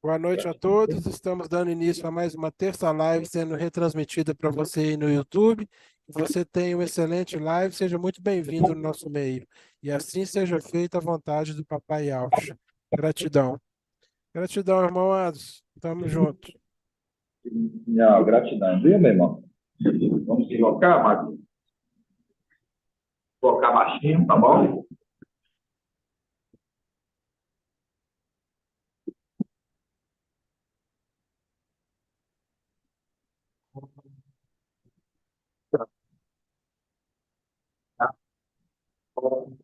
Boa noite a todos. Estamos dando início a mais uma terça live sendo retransmitida para você aí no YouTube. Você tem um excelente live, seja muito bem-vindo no nosso meio. E assim seja feita a vontade do Papai Alves. Gratidão. Gratidão, irmão Ados. Tamo junto. Não, gratidão, viu, meu irmão? Vamos se colocar, Marcos? Colocar baixinho, tá bom? Tá bom.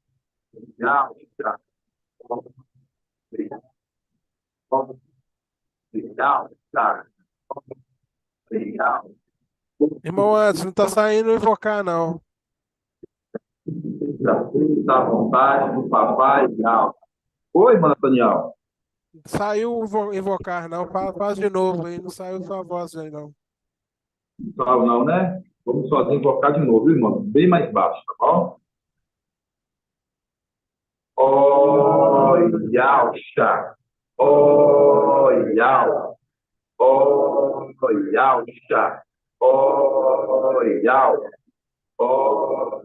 Legal, tá bom. Legal, tá legal. Irmão Ados, não tá saindo invocar, não. Tá à vontade do papai, legal. Oi, mano, Daniel. Saiu invocar, não. Faz de novo aí. Não saiu sua voz aí, não. Não, não, né? Vamos só invocar de novo, viu, irmão? Bem mais baixo, tá bom? Olha, chá. Olha, olha, chá. Olha, olha,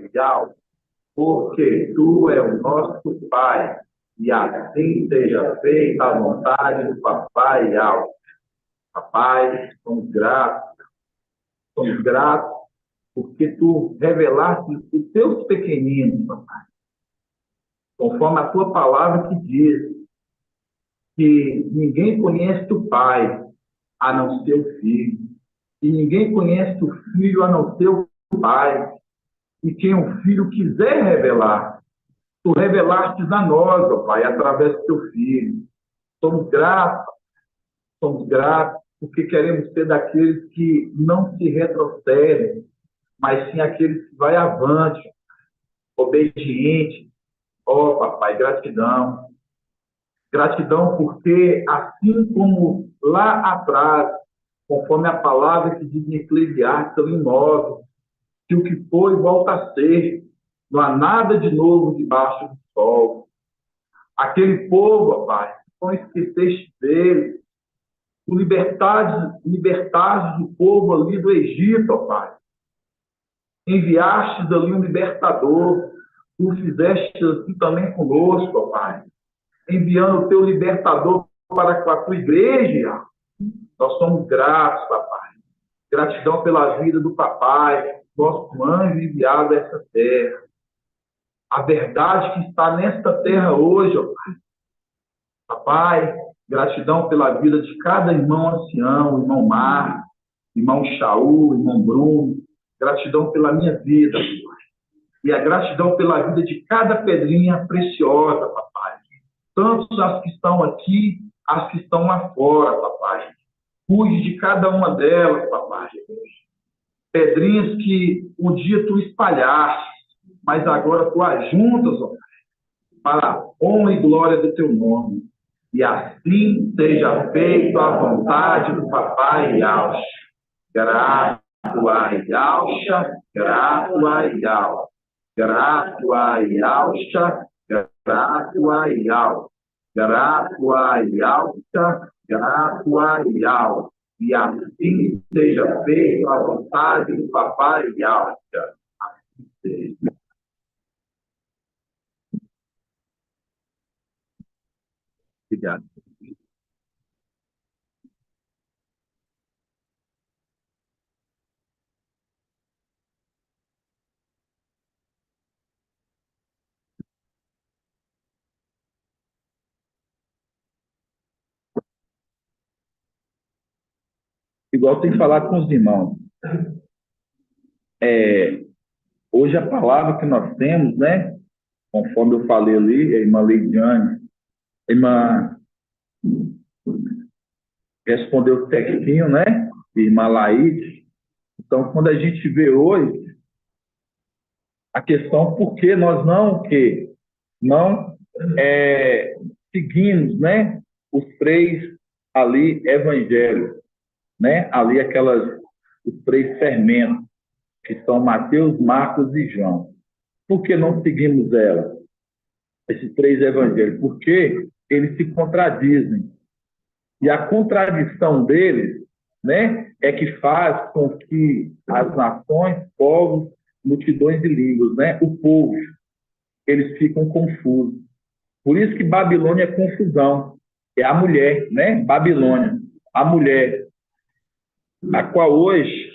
olha, porque tu é o nosso Pai, e assim seja feita a vontade do Papai Alto. Papai, somos gratos, porque tu revelaste os teus pequeninos, papai, conforme a tua palavra que diz que ninguém conhece o Pai a não ser o Filho, e ninguém conhece o Filho a não ser o Pai, e quem o Filho quiser revelar, tu revelaste a nós, ó Pai, através do teu Filho. Somos somos gratos, porque queremos ser daqueles que não se retrocedem, mas sim aqueles que vai avante, obediente. Ó, papai, gratidão. Gratidão porque, assim como lá atrás, conforme a palavra que diz em Eclesiastes 9, que o que foi volta a ser, não há nada de novo debaixo do sol. Aquele povo, pai, não esqueceste dele, tu libertaste do povo ali do Egito, ó Pai. Enviaste ali um libertador, tu fizeste assim também conosco, ó Pai. Enviando o teu libertador para com a tua igreja. Nós somos gratos, papai. Gratidão pela vida do papai, nosso anjo enviado a essa terra. A verdade que está nesta terra hoje, ó Pai. Papai, gratidão pela vida de cada irmão ancião, irmão Mar, irmão Shaul, irmão Bruno. Gratidão pela minha vida, papai. E a gratidão pela vida de cada pedrinha preciosa, papai. Tanto as que estão aqui, as que estão lá fora, papai. Cuide de cada uma delas, papai. Pedrinhas que um dia tu espalhaste, mas agora tu ajuntas, ó, para a honra e glória do teu nome. E assim seja feita a vontade do papai Yaush. Grato a Yausha, grato a Yaush. Grato a Yausha, grato a Yaush. Grato a Yausha, grato a Yaush. E assim seja feita a vontade do papai Yausha. Assim seja. Obrigado. Igual tem que falar com os irmãos. Hoje a palavra que nós temos, né? Conforme eu falei ali, a irmã Leidiane, a irmã respondeu certinho, né? Irmã Laís. Então, quando a gente vê hoje a questão por que nós não seguimos, né? Os três ali evangelhos, né? Ali os três fermentos, que são Mateus, Marcos e João. Por que não seguimos ela? esses três evangelhos, porque eles se contradizem. E a contradição deles, né, é que faz com que as nações, povos, multidões de línguas, né, o povo, eles ficam confusos. Por isso que Babilônia é confusão. É a mulher, né? Babilônia, a mulher, a qual hoje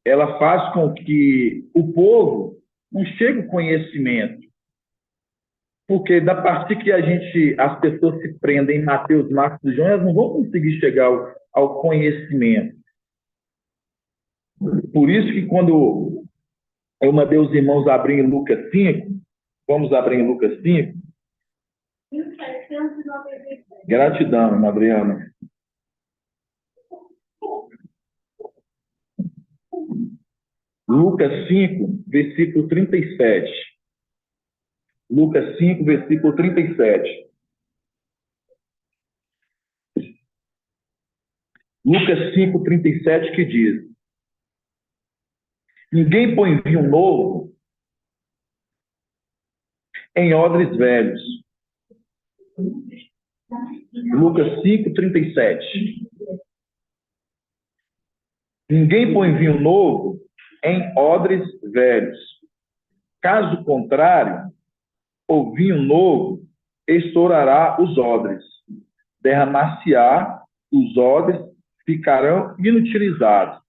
ela faz com que o povo não chegue ao conhecimento. Porque da partir que as pessoas se prendem em Mateus, Marcos e João, elas não vão conseguir chegar ao conhecimento. Por isso que quando eu mandei os irmãos abrir em Lucas 5, vamos abrir em Lucas 5. Gratidão, Adriana. Lucas 5, versículo 37. Lucas 5, versículo 37. Lucas 5, 37, que diz: ninguém põe vinho novo em odres velhos. Lucas 5, 37. Ninguém põe vinho novo em odres velhos. Caso contrário, o vinho novo estourará os odres, derramar-se-á os odres, ficarão inutilizados.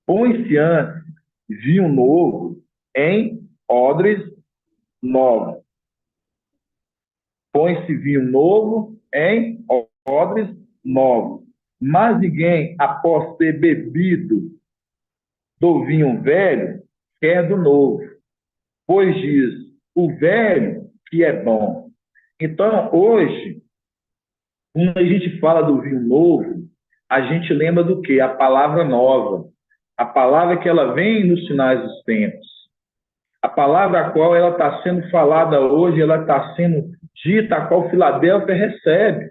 Põe-se antes vinho novo em odres novos. Põe-se vinho novo em odres novos. Mas ninguém, após ter bebido do vinho velho, quer do novo, pois diz, o velho que é bom. Então, hoje, quando a gente fala do vinho novo, a gente lembra do quê? A palavra nova. A palavra que ela vem nos sinais dos tempos. A palavra a qual ela está sendo falada hoje, ela está sendo dita, a qual Filadélfia recebe.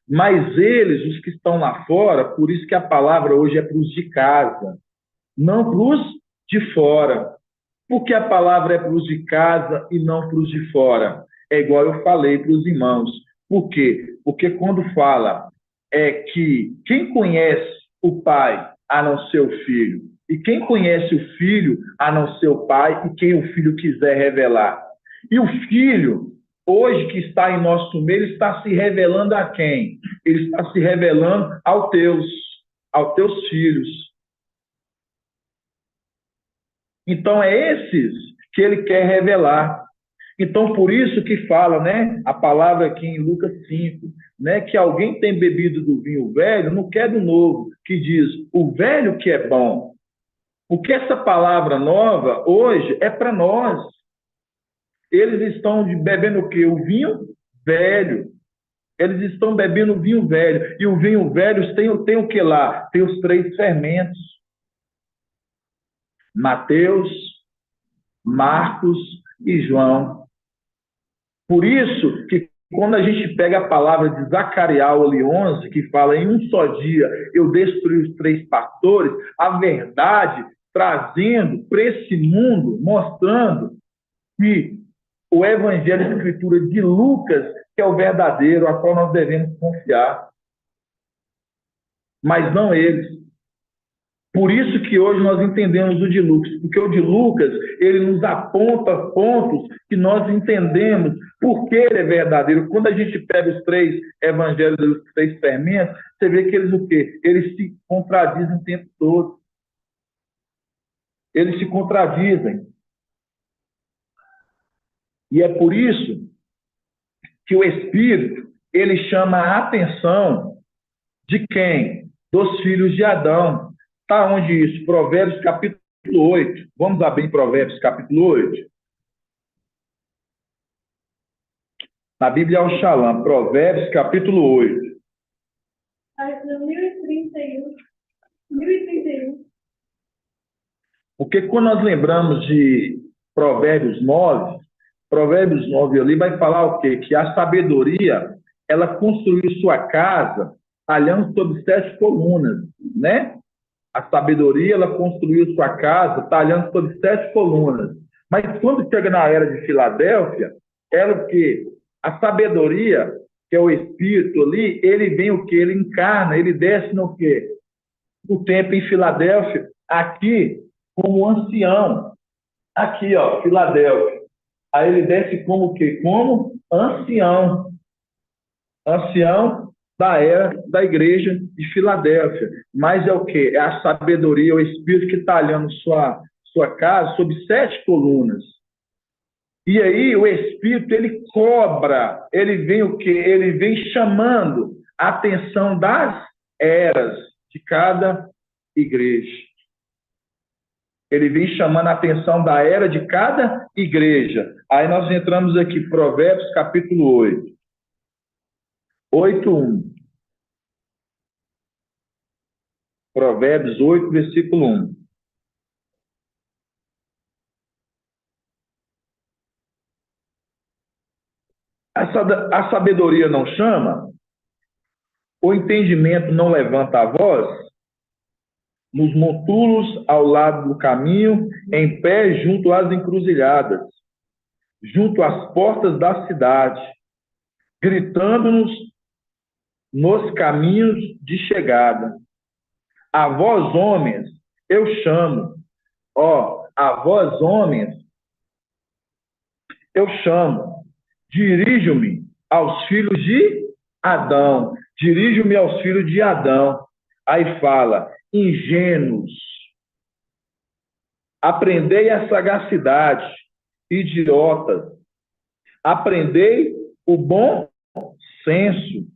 Mas eles, os que estão lá fora, por isso que a palavra hoje é para os de casa, não para os de fora. Por que a palavra é para os de casa e não para os de fora? É igual eu falei para os irmãos. Por quê? Porque quando fala que quem conhece o pai a não ser o filho, e quem conhece o filho a não ser o pai, e quem o filho quiser revelar. E o filho, hoje que está em nosso meio, está se revelando a quem? Ele está se revelando aos teus filhos. Então, é esses que ele quer revelar. Então, por isso que fala, né, a palavra aqui em Lucas 5, né, que alguém tem bebido do vinho velho, não quer do novo, que diz, o velho que é bom. Porque essa palavra nova, hoje, é para nós. Eles estão bebendo o quê? O vinho velho. Eles estão bebendo o vinho velho. E o vinho velho tem o que lá? Tem os 3 fermentos. Mateus, Marcos e João. Por isso que quando a gente pega a palavra de Zacarias ali 11, que fala em um só dia eu destruí os 3 pastores, a verdade trazendo para esse mundo, mostrando que o Evangelho de Escritura de Lucas que é o verdadeiro, a qual nós devemos confiar. Mas não eles. Por isso que hoje nós entendemos o de Lucas, porque o de Lucas, ele nos aponta pontos que nós entendemos por que ele é verdadeiro. Quando a gente pega os 3 evangelhos, os 3 fermentos, você vê que eles o quê? Eles se contradizem o tempo todo. Eles se contradizem. E é por isso que o Espírito, ele chama a atenção de quem? Dos filhos de Adão. Está onde isso? Provérbios capítulo 8. Vamos abrir Provérbios capítulo 8. Na Bíblia ao Shalom, Provérbios capítulo 8. 1031. 1031. Porque quando nós lembramos de Provérbios 9 ali vai falar o quê? Que a sabedoria, ela construiu sua casa talhando sobre 7 colunas, né? A sabedoria, ela construiu sua casa talhando sobre 7 colunas. Mas quando chega na era de Filadélfia, ela o quê? A sabedoria, que é o Espírito ali, ele vem o quê? Ele encarna, ele desce no quê? No templo em Filadélfia, aqui como ancião. Aqui, ó, Filadélfia. Aí ele desce como o quê? Como ancião. Ancião da era da igreja de Filadélfia. Mas é o quê? É a sabedoria, o Espírito que está olhando sua casa sob 7 colunas. E aí o Espírito, ele cobra, ele vem o quê? Ele vem chamando a atenção das eras de cada igreja. Ele vem chamando a atenção da era de cada igreja. Aí nós entramos aqui, Provérbios capítulo 8. 8:1. Provérbios 8, versículo 1. A sabedoria não chama? O entendimento não levanta a voz? Nos montulos ao lado do caminho, em pé junto às encruzilhadas, junto às portas da cidade, gritando-nos nos caminhos de chegada. A vós, homens, eu chamo. Ó, a vós, homens, eu chamo. Dirijo-me aos filhos de Adão. Dirijo-me aos filhos de Adão. Aí fala, ingênuos, aprendei a sagacidade, idiotas, aprendei o bom senso.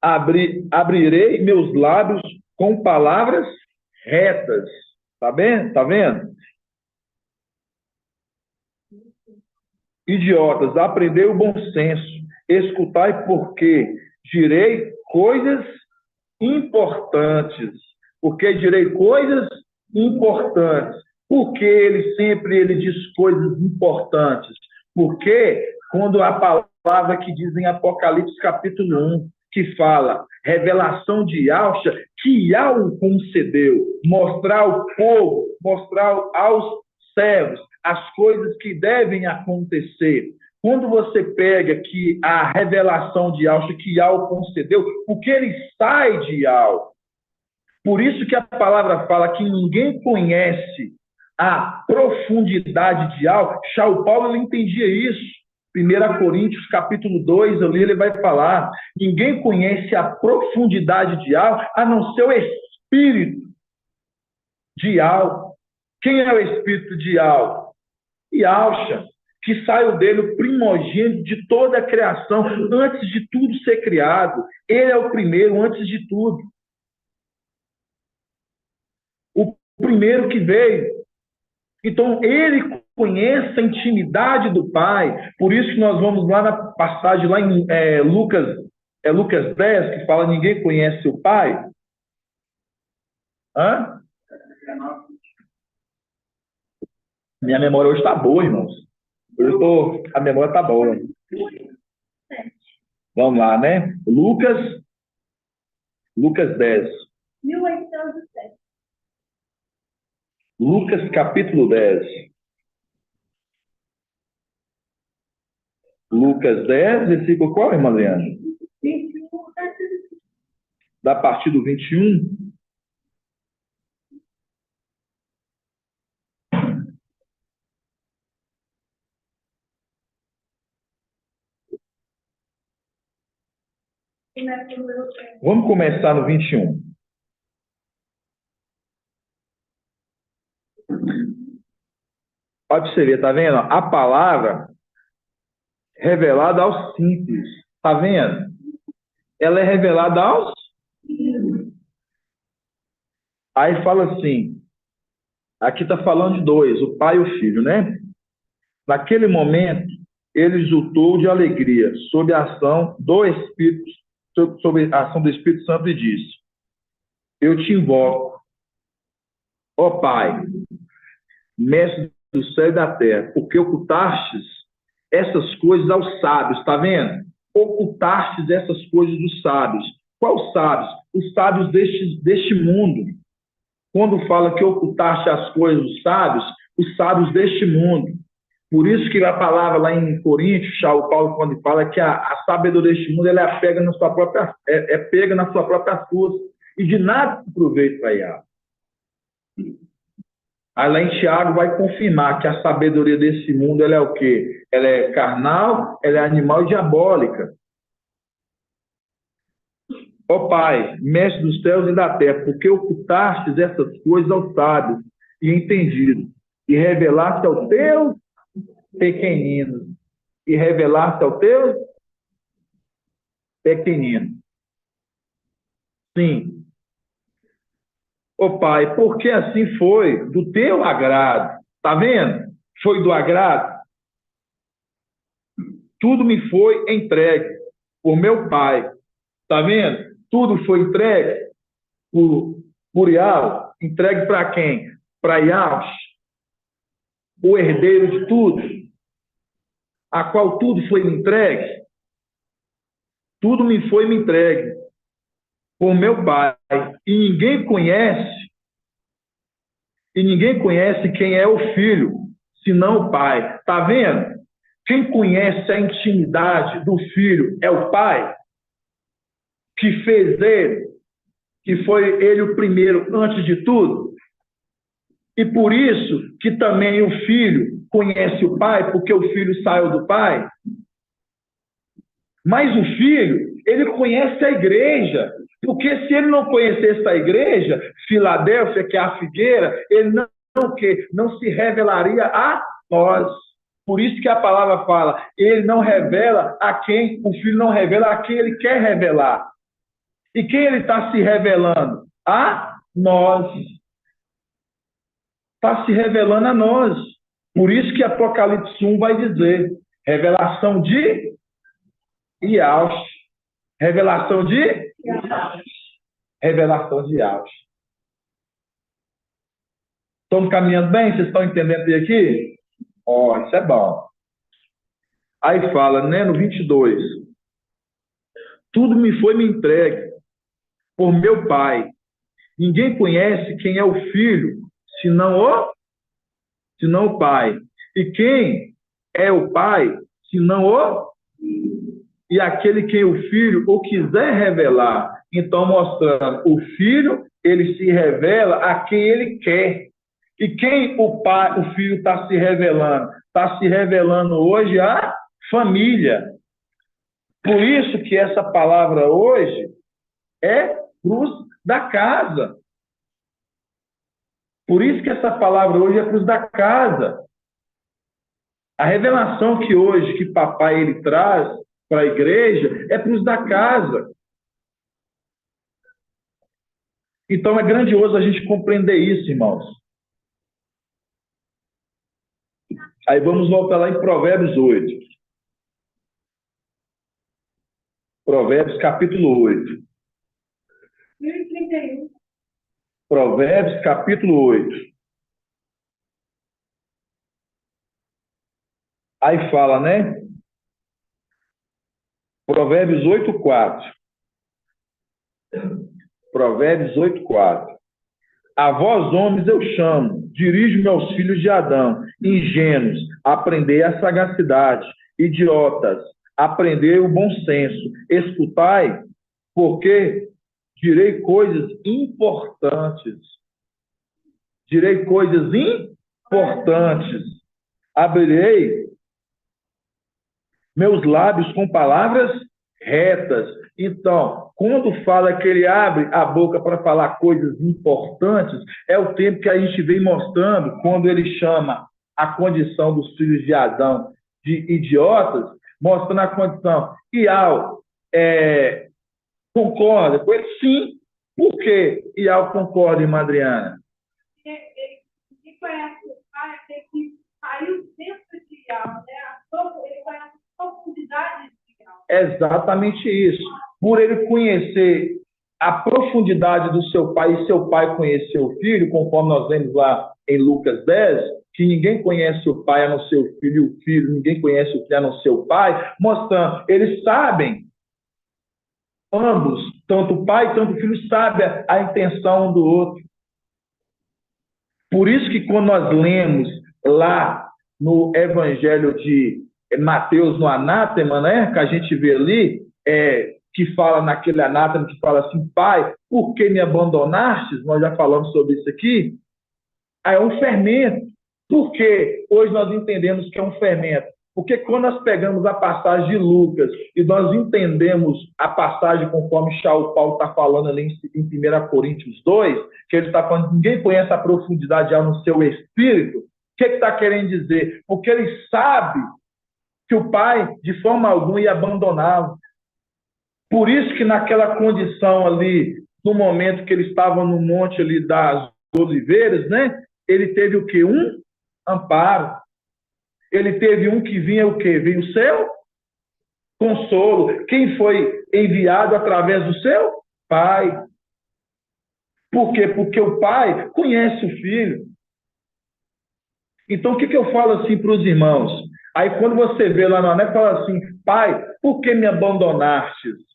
Abrirei meus lábios com palavras retas. Tá vendo? Tá vendo? Idiotas, aprendei o bom senso. Escutai, porque direi coisas importantes. Porque direi coisas importantes. Porque ele diz coisas importantes? Porque quando a palavra que diz em Apocalipse capítulo 1, que fala revelação de Yahshua, que Yahweh concedeu, mostrar ao povo, mostrar aos servos as coisas que devem acontecer. Quando você pega que a revelação de Yahshua, que Yahweh concedeu, porque ele sai de Yahweh. Por isso que a palavra fala que ninguém conhece a profundidade de Yahweh. São Paulo ele entendia isso. 1 Coríntios, capítulo 2, ali ele vai falar, ninguém conhece a profundidade de Yahweh, a não ser o Espírito de Yahweh. Quem é o Espírito de Yahweh? Yahshua, que saiu dele o primogênito de toda a criação, antes de tudo ser criado. Ele é o primeiro, antes de tudo. O primeiro que veio. Então, ele conhece a intimidade do Pai. Por isso que nós vamos lá na passagem, lá em Lucas 10, que fala, ninguém conhece o Pai. Hã? Minha memória hoje está boa, irmãos. A memória está boa. Vamos lá, né? Lucas 10. 1807. Lucas capítulo 10. Lucas 10, versículo qual, irmã Leandro? 21. Da partir do 21. Vamos começar no 21. Pode você ver, tá vendo? A palavra revelada aos simples. Tá vendo? Ela é revelada aos... Aí fala assim, aqui tá falando de dois, o pai e o filho, né? Naquele momento, ele exultou de alegria sob a ação do Espírito, sob a ação do Espírito Santo e disse, eu te invoco, ó Pai, mestre do céu e da terra, porque ocultastes essas coisas aos sábios, está vendo? Ocultastes essas coisas dos sábios. Quais sábios? Os sábios deste mundo. Quando fala que ocultaste as coisas dos sábios, os sábios deste mundo. Por isso que a palavra lá em Coríntios, o Paulo, quando fala que a sabedoria deste mundo ela é pega na sua própria, pega na sua própria força e de nada se aproveita para ela. Aí lá em Tiago vai confirmar que a sabedoria desse mundo ela é o quê? Ela é carnal, ela é animal e diabólica. Ó Pai, mestre dos céus e da terra, porque ocultastes essas coisas aos sábios e entendidos, e revelaste aos teus pequeninos. E revelaste aos teus pequeninos. Sim. Ó Pai, porque assim foi do teu agrado. Está vendo? Foi do agrado. Tudo me foi entregue por meu Pai. Está vendo? Tudo foi entregue por Yahweh. Entregue para quem? Para Yahweh, o herdeiro de tudo, a qual tudo foi me entregue. Tudo me foi me entregue por meu Pai. E ninguém conhece quem é o Filho, senão o Pai. Está vendo? Quem conhece a intimidade do Filho é o Pai, que fez ele, que foi ele o primeiro antes de tudo. E por isso que também o Filho conhece o Pai, porque o Filho saiu do Pai. Mas o Filho, ele conhece a igreja, porque se ele não conhecesse a igreja, Filadélfia, que é a figueira, ele não se revelaria a nós. Por isso que a palavra fala, ele não revela a quem, o Filho não revela a quem ele quer revelar. E quem ele está se revelando? A nós. Está se revelando a nós. Por isso que Apocalipse 1 vai dizer, revelação de Yahweh. Revelação de Yahweh. Revelação de Yahweh. Estamos caminhando bem? Vocês estão entendendo isso aqui? Ó, isso é bom. Aí fala, né, no 22. Tudo me foi me entregue por meu Pai. Ninguém conhece quem é o Filho, senão o Pai. E quem é o Pai, senão o... E aquele que o Filho o quiser revelar. Então, mostrando, o Filho, ele se revela a quem ele quer. E quem o Filho está se revelando? Está se revelando hoje a família. Por isso que essa palavra hoje é cruz da casa. Por isso que essa palavra hoje é cruz da casa. A revelação que hoje, que papai ele traz para a igreja, é cruz da casa. Então é grandioso a gente compreender isso, irmãos. Aí vamos voltar lá em Provérbios 8. Provérbios capítulo 8. 1031. Provérbios capítulo 8. Aí fala, né? Provérbios 8:4. Provérbios 8:4. A vós, homens, eu chamo, dirijo-me aos filhos de Adão, ingênuos, aprendei a sagacidade, idiotas, aprendei o bom senso, escutai, porque direi coisas importantes. Direi coisas importantes. Abrirei meus lábios com palavras retas. Então, quando fala que ele abre a boca para falar coisas importantes, é o tempo que a gente vem mostrando quando ele chama a condição dos filhos de Adão de idiotas, mostrando a condição. Ial concorda com ele? Sim. Por que Ial concorda, irmã Adriana? Ele conhece o pai, que saiu dentro de Ial, né? Ele conhece a profundidade de Ial. Exatamente isso. Por ele conhecer a profundidade do seu pai e seu pai conhecer o filho, conforme nós vemos lá em Lucas 10, que ninguém conhece o pai a não ser o filho, e o filho, ninguém conhece o filho a não ser o pai, mostrando, eles sabem, ambos, tanto o pai quanto o filho, sabem a intenção um do outro. Por isso que quando nós lemos lá no Evangelho de Mateus, no anátema, né? Que a gente vê ali, que fala naquele anátema, que fala assim, Pai, por que me abandonastes? Nós já falamos sobre isso aqui. É um fermento. Por que hoje nós entendemos que é um fermento? Porque quando nós pegamos a passagem de Lucas e nós entendemos a passagem conforme Paulo está falando ali em 1 Coríntios 2, que ele está falando que ninguém conhece a profundidade já no seu espírito, o que está querendo dizer? Porque ele sabe que o Pai, de forma alguma, ia abandoná-lo. Por isso que naquela condição ali, no momento que ele estava no monte ali das Oliveiras, né? Ele teve o quê? Um amparo. Ele teve um que vinha o quê? Vinha o seu consolo. Quem foi enviado através do seu Pai. Por quê? Porque o Pai conhece o Filho. Então, o que eu falo assim para os irmãos? Aí, quando você vê lá na net, fala assim, Pai, por que me abandonastes?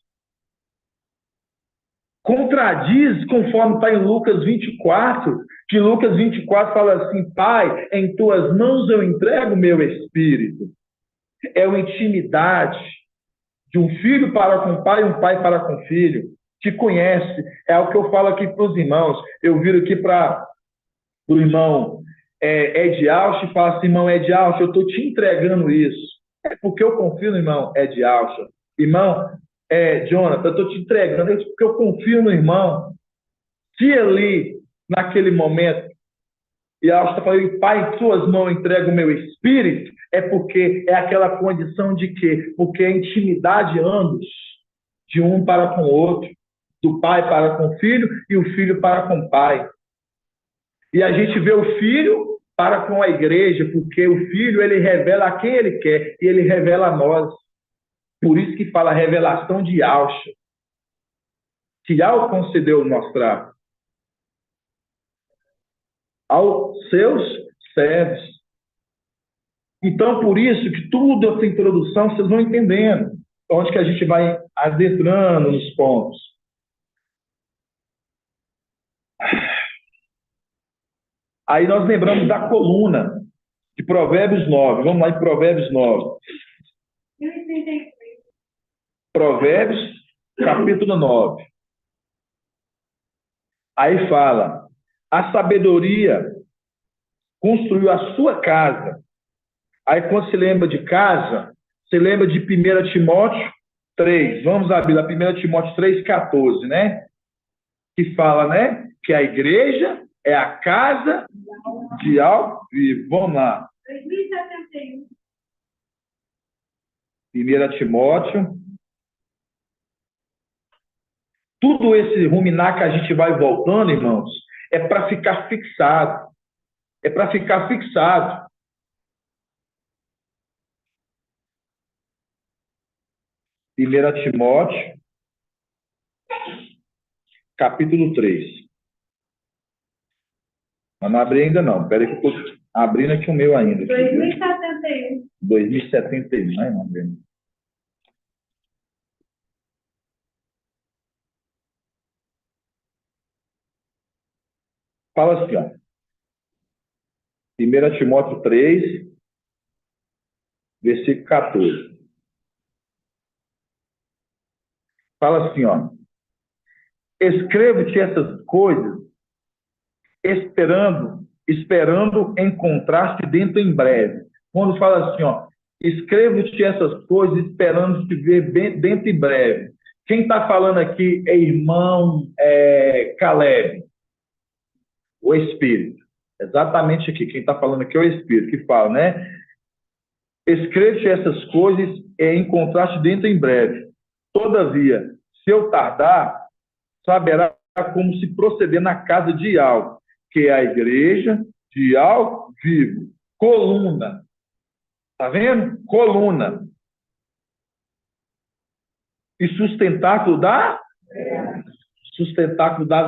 Contradiz, conforme está em Lucas 24, que Lucas 24 fala assim, Pai, em tuas mãos eu entrego o meu espírito. É uma intimidade de um filho para com o pai e um pai para com o filho, que conhece. É o que eu falo aqui para os irmãos. Eu viro aqui para o irmão Ed Alch e falo assim, irmão Ed Alch, eu estou te entregando isso. É porque eu confio no irmão Ed Alch. Irmão, Jonathan, eu estou te entregando isso porque eu confio no irmão. Se ali, naquele momento, e ela está falando, Pai, em suas mãos entrego o meu espírito, é porque é aquela condição de quê? Porque é intimidade ambos, de um para com o outro, do pai para com o filho e o filho para com o pai. E a gente vê o filho para com a igreja, porque o filho, ele revela a quem ele quer e ele revela a nós. Por isso que fala revelação de Alcha, que Al concedeu mostrar aos seus servos. Então, por isso que tudo essa introdução vocês vão entendendo, onde que a gente vai adentrando nos pontos. Aí nós lembramos da coluna de Provérbios 9. Vamos lá em Provérbios 9. Provérbios, capítulo 9. Aí fala, a sabedoria construiu a sua casa. Aí quando se lembra de casa, você lembra de 1 Timóteo 3. Vamos abrir lá, 1 Timóteo 3,14, né? Que fala, né? Que a igreja é a casa de algo vivo. Vamos lá. 2071. 1 Timóteo. Tudo esse ruminar que a gente vai voltando, irmãos, é para ficar fixado. É para ficar fixado. Primeira Timóteo, capítulo 3. Mas não abri ainda não. Espera aí que eu estou abrindo aqui o meu ainda. 2071. 2071, né, irmão? Fala assim, ó. 1 Timóteo 3, versículo 14. Fala assim, ó. Escrevo-te essas coisas, esperando encontrar-te dentro em breve. Quando fala assim, ó, escrevo-te essas coisas, esperando te ver dentro em breve. Quem está falando aqui é irmão Caleb, o Espírito. Exatamente aqui, quem está falando aqui é o Espírito que fala, né? Escrevo-te essas coisas e encontrar-te dentro em breve. Todavia, se eu tardar, saberá como se proceder na casa de algo, que é a igreja de algo vivo. Coluna. Está vendo? Coluna. E sustentáculo da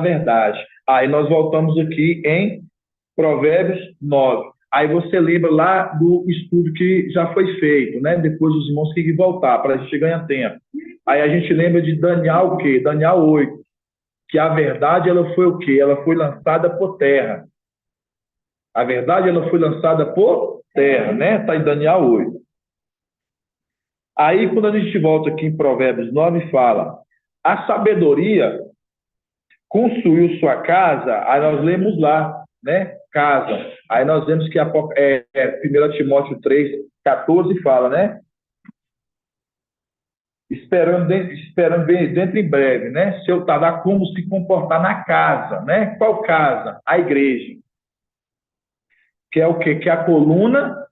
verdade. Aí nós voltamos aqui em Provérbios 9. Aí você lembra lá do estudo que já foi feito, né? Depois os irmãos têm que voltar, para a gente ganhar tempo. Aí a gente lembra de Daniel o quê? Daniel 8. Que a verdade, ela foi o quê? Ela foi lançada por terra. A verdade, ela foi lançada por terra, né? Está em Daniel 8. Aí, quando a gente volta aqui em Provérbios 9, fala: a sabedoria construiu sua casa, aí nós lemos lá, né? Casa. Aí nós vemos que 1 Timóteo 3,14 fala, né? Esperando ver dentro em breve, né? Seu tardar, como se comportar na casa, né? Qual casa? A igreja. Que é o quê? Que é a coluna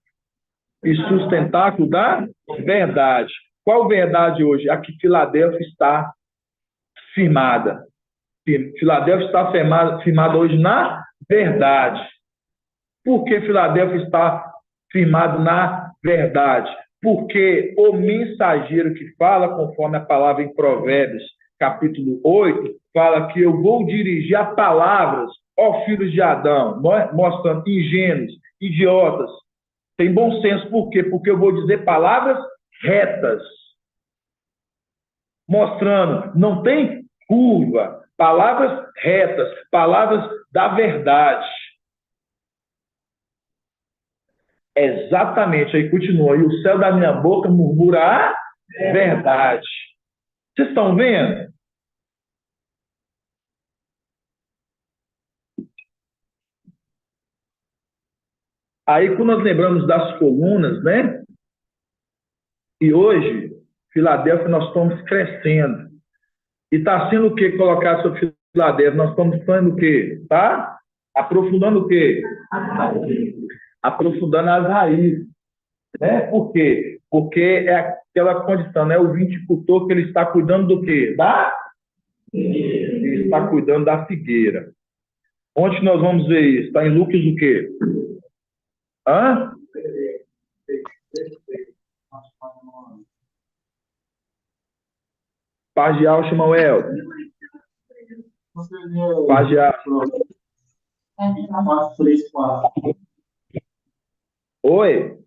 e sustentáculo da verdade. Qual verdade hoje? A que Filadélfia está firmada. Filadélfia está firmada hoje na verdade. Por que Filadélfia está firmado na verdade? Porque o mensageiro que fala, conforme a palavra em Provérbios, capítulo 8, fala que eu vou dirigir as palavras aos filhos de Adão, mostrando ingênuos, idiotas. Tem bom senso, por quê? Porque eu vou dizer palavras retas, mostrando, não tem curva, palavras retas, palavras da verdade. Exatamente, aí continua. E o céu da minha boca murmura a verdade. Vocês estão vendo? Aí, quando nós lembramos das colunas, né? E hoje, Filadélfia, nós estamos crescendo. E está sendo o quê? Colocar sobre Filadélfia. Nós estamos fazendo o quê? Tá? Aprofundando o quê? Aprofundando as raízes. Né? Por quê? Porque é aquela condição, né? O viticultor que ele está cuidando do quê? Ele está cuidando da figueira. Onde nós vamos ver isso? Está em Lucas o quê? Hã? Pagial, Samuel. Pagial. 4:3-4. Oi?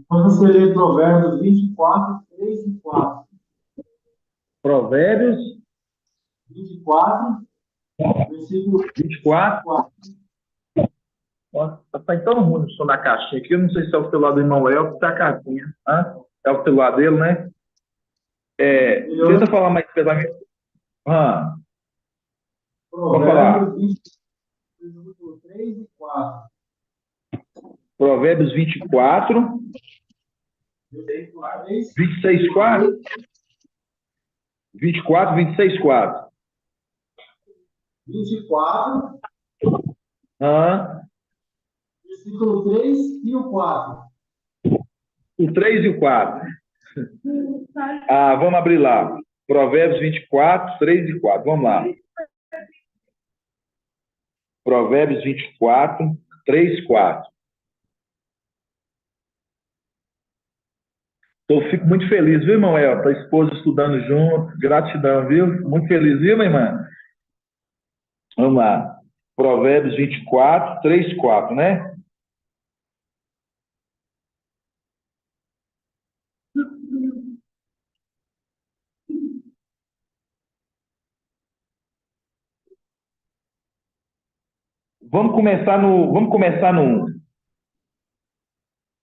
Quando você lê Provérbios 24, 3 e 4. Provérbios 24, versículo 24. 4. Nossa, tá tão ruim o som da caixinha aqui. Eu não sei se é o celular do irmão El ou se é a caixinha. Hã? É o celular dele, né? Tenta falar mais pesadamente. Vamos falar. Provérbios 24, 3 e 4. Provérbios 24, 26, 4. 24, 26, 4. 24, versículo 3 e o 4. O 3 e o 4. Vamos abrir lá. Provérbios 24, 3 e 4. Vamos lá. Provérbios 24, 3 e 4. Eu fico muito feliz, viu, irmão El? A esposa estudando junto. Gratidão, viu? Muito feliz, viu, minha irmã? Vamos lá. Provérbios 24, 3 e 4, né? Vamos começar no 1.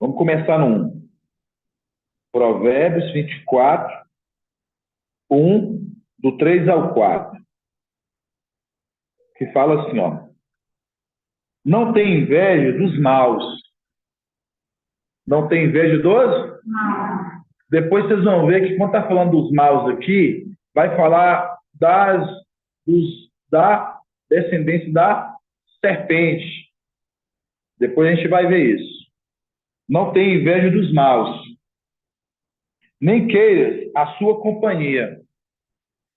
Vamos começar no 1. Provérbios 24, 1, do 3 ao 4. Que fala assim, ó. Não tem inveja dos maus. Não tem inveja dos? Não. Depois vocês vão ver que quando está falando dos maus aqui, vai falar da descendência da serpente. Depois a gente vai ver isso. Não tem inveja dos maus, nem queiras a sua companhia.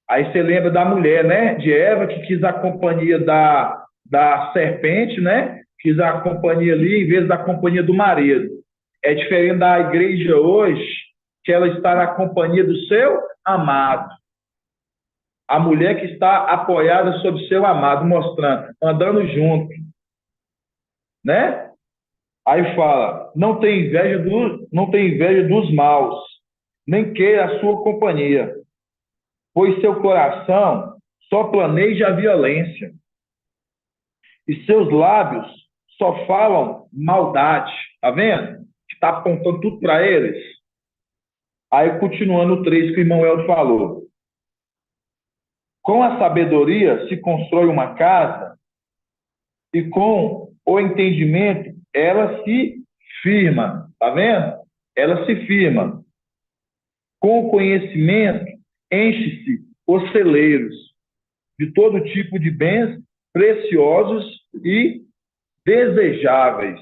Aí você lembra da mulher, né? De Eva, que quis a companhia da serpente, né? Quis a companhia ali, em vez da companhia do marido. É diferente da igreja hoje, que ela está na companhia do seu amado. A mulher que está apoiada sobre seu amado, mostrando, andando junto. Né? Aí fala, não tem inveja dos maus, nem queira a sua companhia, pois seu coração só planeja a violência, e seus lábios só falam maldade, tá vendo? Que está apontando tudo para eles. Aí, continuando o 3 que o irmão Elton falou. Com a sabedoria se constrói uma casa e com o entendimento ela se firma, tá vendo? Ela se firma. Com o conhecimento enche-se os celeiros de todo tipo de bens preciosos e desejáveis.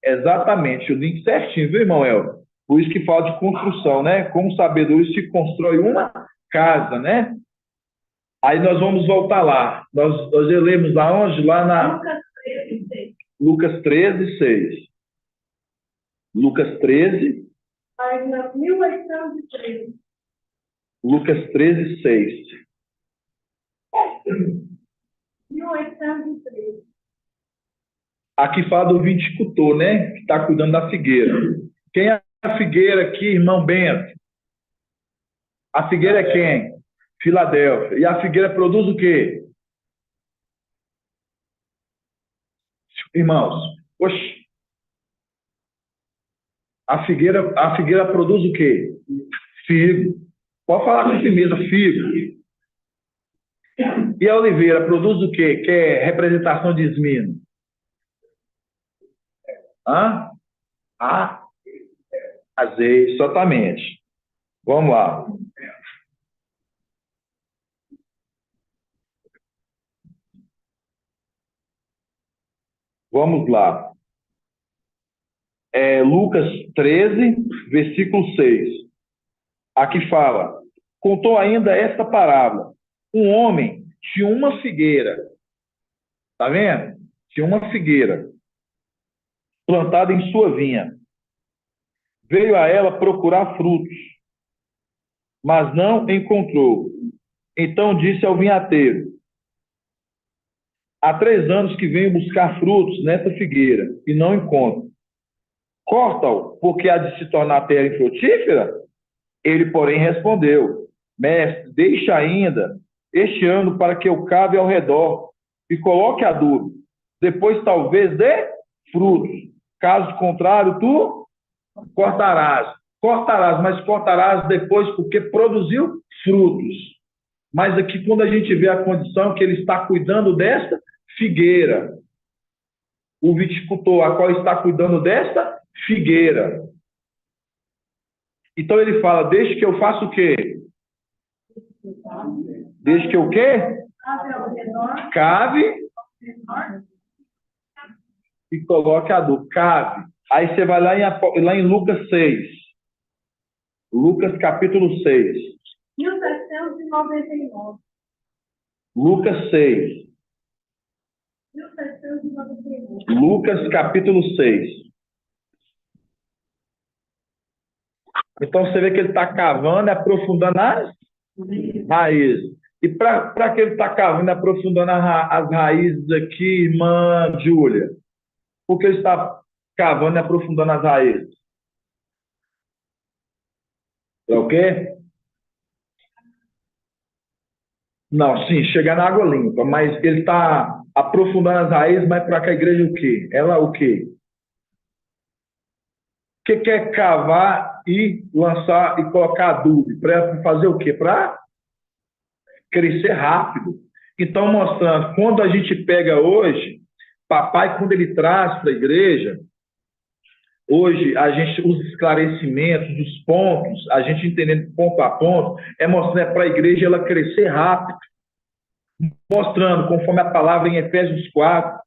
Exatamente, o link certinho, viu, irmão Elton? Por isso que fala de construção, né? Com sabedoria se constrói uma casa, né? Aí nós vamos voltar lá. Nós lemos lá onde? Lá na Lucas 13, 6. Lucas 13, 6. Lucas 13. Página 1813. Lucas 13, 6. 1813. Aqui fala do viticultor, né? Que está cuidando da figueira. Quem é a figueira aqui, irmão Bento? A figueira é quem? Filadélfia. E a figueira produz o quê? Irmãos, oxe. A figueira produz o quê? Figo. Pode falar com firmeza, figo. E a oliveira produz o quê? Que é representação de Esmino. Hã? Azeite, exatamente. Vamos lá. Vamos lá. Lucas 13, versículo 6. Aqui fala: contou ainda esta parábola. Um homem tinha uma figueira. Tá vendo? Tinha uma figueira plantada em sua vinha. Veio a ela procurar frutos, mas não encontrou. Então disse ao vinhateiro: há 3 anos que venho buscar frutos nessa figueira e não encontro. Corta-o, porque há de se tornar terra infrutífera? Ele, porém, respondeu: mestre, deixa ainda este ano para que eu cave ao redor e coloque adubo. Depois talvez dê frutos. Caso contrário, tu cortarás. Cortarás, mas cortarás depois porque produziu frutos. Mas aqui, quando a gente vê a condição que ele está cuidando desta figueira, o viticultor, a qual está cuidando desta figueira. Então ele fala: deixa que eu faça o quê? Deixa que eu o quê? Cave e coloque adubo. Cave. Aí você vai lá em Lucas 6. Lucas capítulo 6. 1799. Lucas 6. 1799. Lucas capítulo 6. Então você vê que ele está cavando e aprofundando as raízes. E para que ele está cavando e aprofundando as raízes aqui, irmã Júlia? Por que ele está cavando e aprofundando as raízes? É o quê? Não, sim, chegar na água limpa, mas ele está aprofundando as raízes, mas para que a igreja o quê? Ela o quê? Que quer cavar e lançar e colocar adubo? Para fazer o quê? Para crescer rápido. Então, mostrando, quando a gente pega hoje, papai, quando ele traz para a igreja, hoje a gente, os esclarecimentos dos pontos, a gente entendendo ponto a ponto, é mostrando para a igreja ela crescer rápido, mostrando, conforme a palavra em Efésios 4, o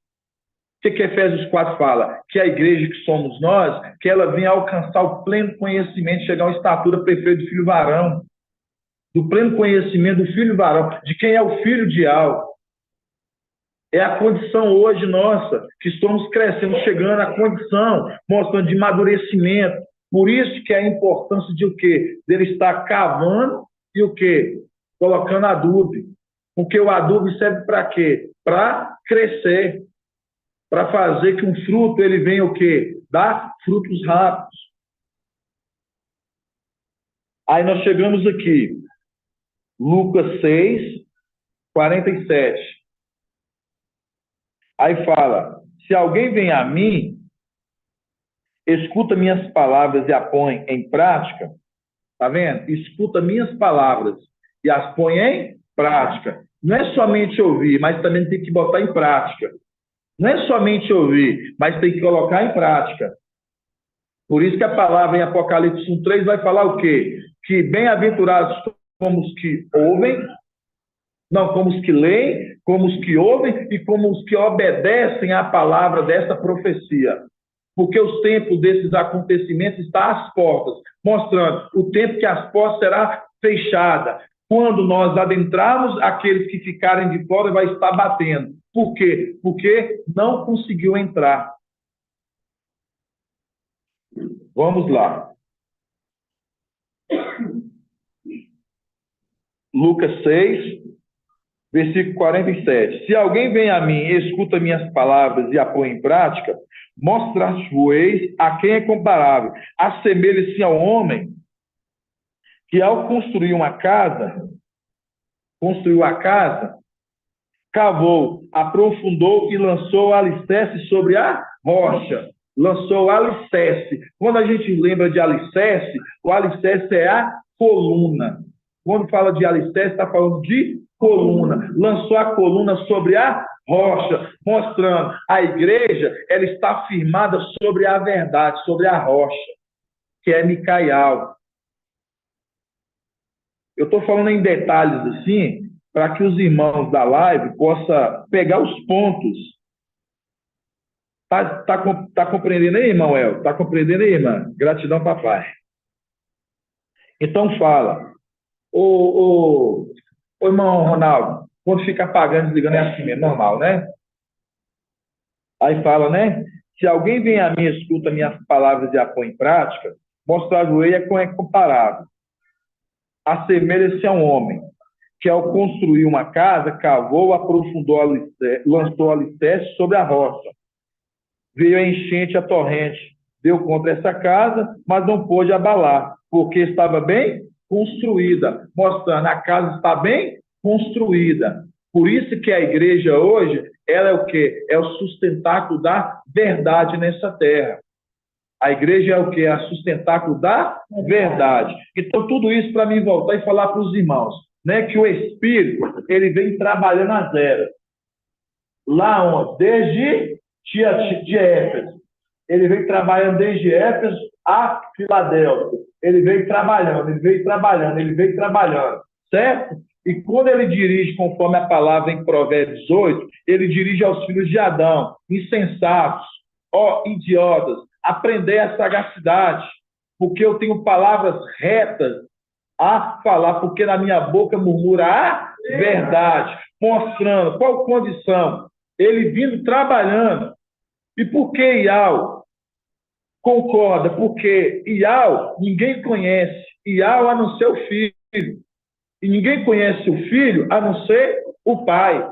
que Efésios 4 fala? Que a igreja que somos nós, que ela venha alcançar o pleno conhecimento, chegar a uma estatura perfeita do filho varão, do pleno conhecimento do filho varão, de quem é o filho de algo. É a condição hoje nossa, que estamos crescendo, chegando à condição, mostrando de amadurecimento. Por isso que é a importância de o quê? Dele estar cavando e o quê? Colocando adubo. Porque o adubo serve para quê? Para crescer. Para fazer que um fruto ele venha o quê? Dar frutos rápidos. Aí nós chegamos aqui. Lucas 6, 47. Aí fala: Se alguém vem a mim, escuta minhas palavras e a põe em prática, tá vendo? Escuta minhas palavras e as põe em prática. Não é somente ouvir, mas também tem que botar em prática. Não é somente ouvir, mas tem que colocar em prática. Por isso que a palavra em Apocalipse 1:3 vai falar o quê? Que bem-aventurados como os que ouvem, não, como os que leem, como os que ouvem e como os que obedecem à palavra dessa profecia. Porque os tempos desses acontecimentos estão às portas, mostrando o tempo que as portas será fechada. Quando nós adentrarmos, aqueles que ficarem de fora vai estar batendo. Por quê? Porque não conseguiu entrar. Vamos lá. Lucas 6, versículo 47. Se alguém vem a mim, escuta minhas palavras e a põe em prática, mostrar-vos a quem é comparável. Assemelhe-se ao homem que, ao construiu a casa, cavou, aprofundou e lançou o alicerce sobre a rocha. Lançou o alicerce. Quando a gente lembra de alicerce, o alicerce é a coluna. Quando fala de alicerce, está falando de coluna. Lançou a coluna sobre a rocha, mostrando a igreja, ela está firmada sobre a verdade, sobre a rocha, que é Micaial. Eu estou falando em detalhes assim, para que os irmãos da live possam pegar os pontos. Tá compreendendo aí, irmão El? Tá compreendendo aí, irmã? Gratidão, papai. Então fala. Ô, irmão Ronaldo, quando fica apagando e desligando é assim mesmo, normal, né? Aí fala, né? Se alguém vem a mim, escuta minhas palavras e a põe em prática, mostrar-vos é comparável. Assemelha-se a um homem que, ao construir uma casa, cavou, aprofundou, lançou alicerce sobre a rocha. Veio a enchente, a torrente, deu contra essa casa, mas não pôde abalar, porque estava bem construída, mostrando a casa está bem construída. Por isso que a igreja hoje, ela é o quê? É o sustentáculo da verdade nessa terra. A igreja é o quê? É o sustentáculo da verdade. Então, tudo isso para mim voltar e falar para os irmãos, né, que o Espírito, ele vem trabalhando as eras. Lá onde? Desde de Éfeso. Ele vem trabalhando desde Éfeso a Filadélfia. Ele veio trabalhando, certo? E quando ele dirige, conforme a palavra em Provérbios 8, ele dirige aos filhos de Adão, insensatos, idiotas, aprender a sagacidade, porque eu tenho palavras retas a falar, porque na minha boca murmura a verdade, mostrando qual condição, ele vindo trabalhando. E por que Iau concorda? Porque Iau, ninguém conhece Iau a não ser o filho. E ninguém conhece o filho a não ser o pai.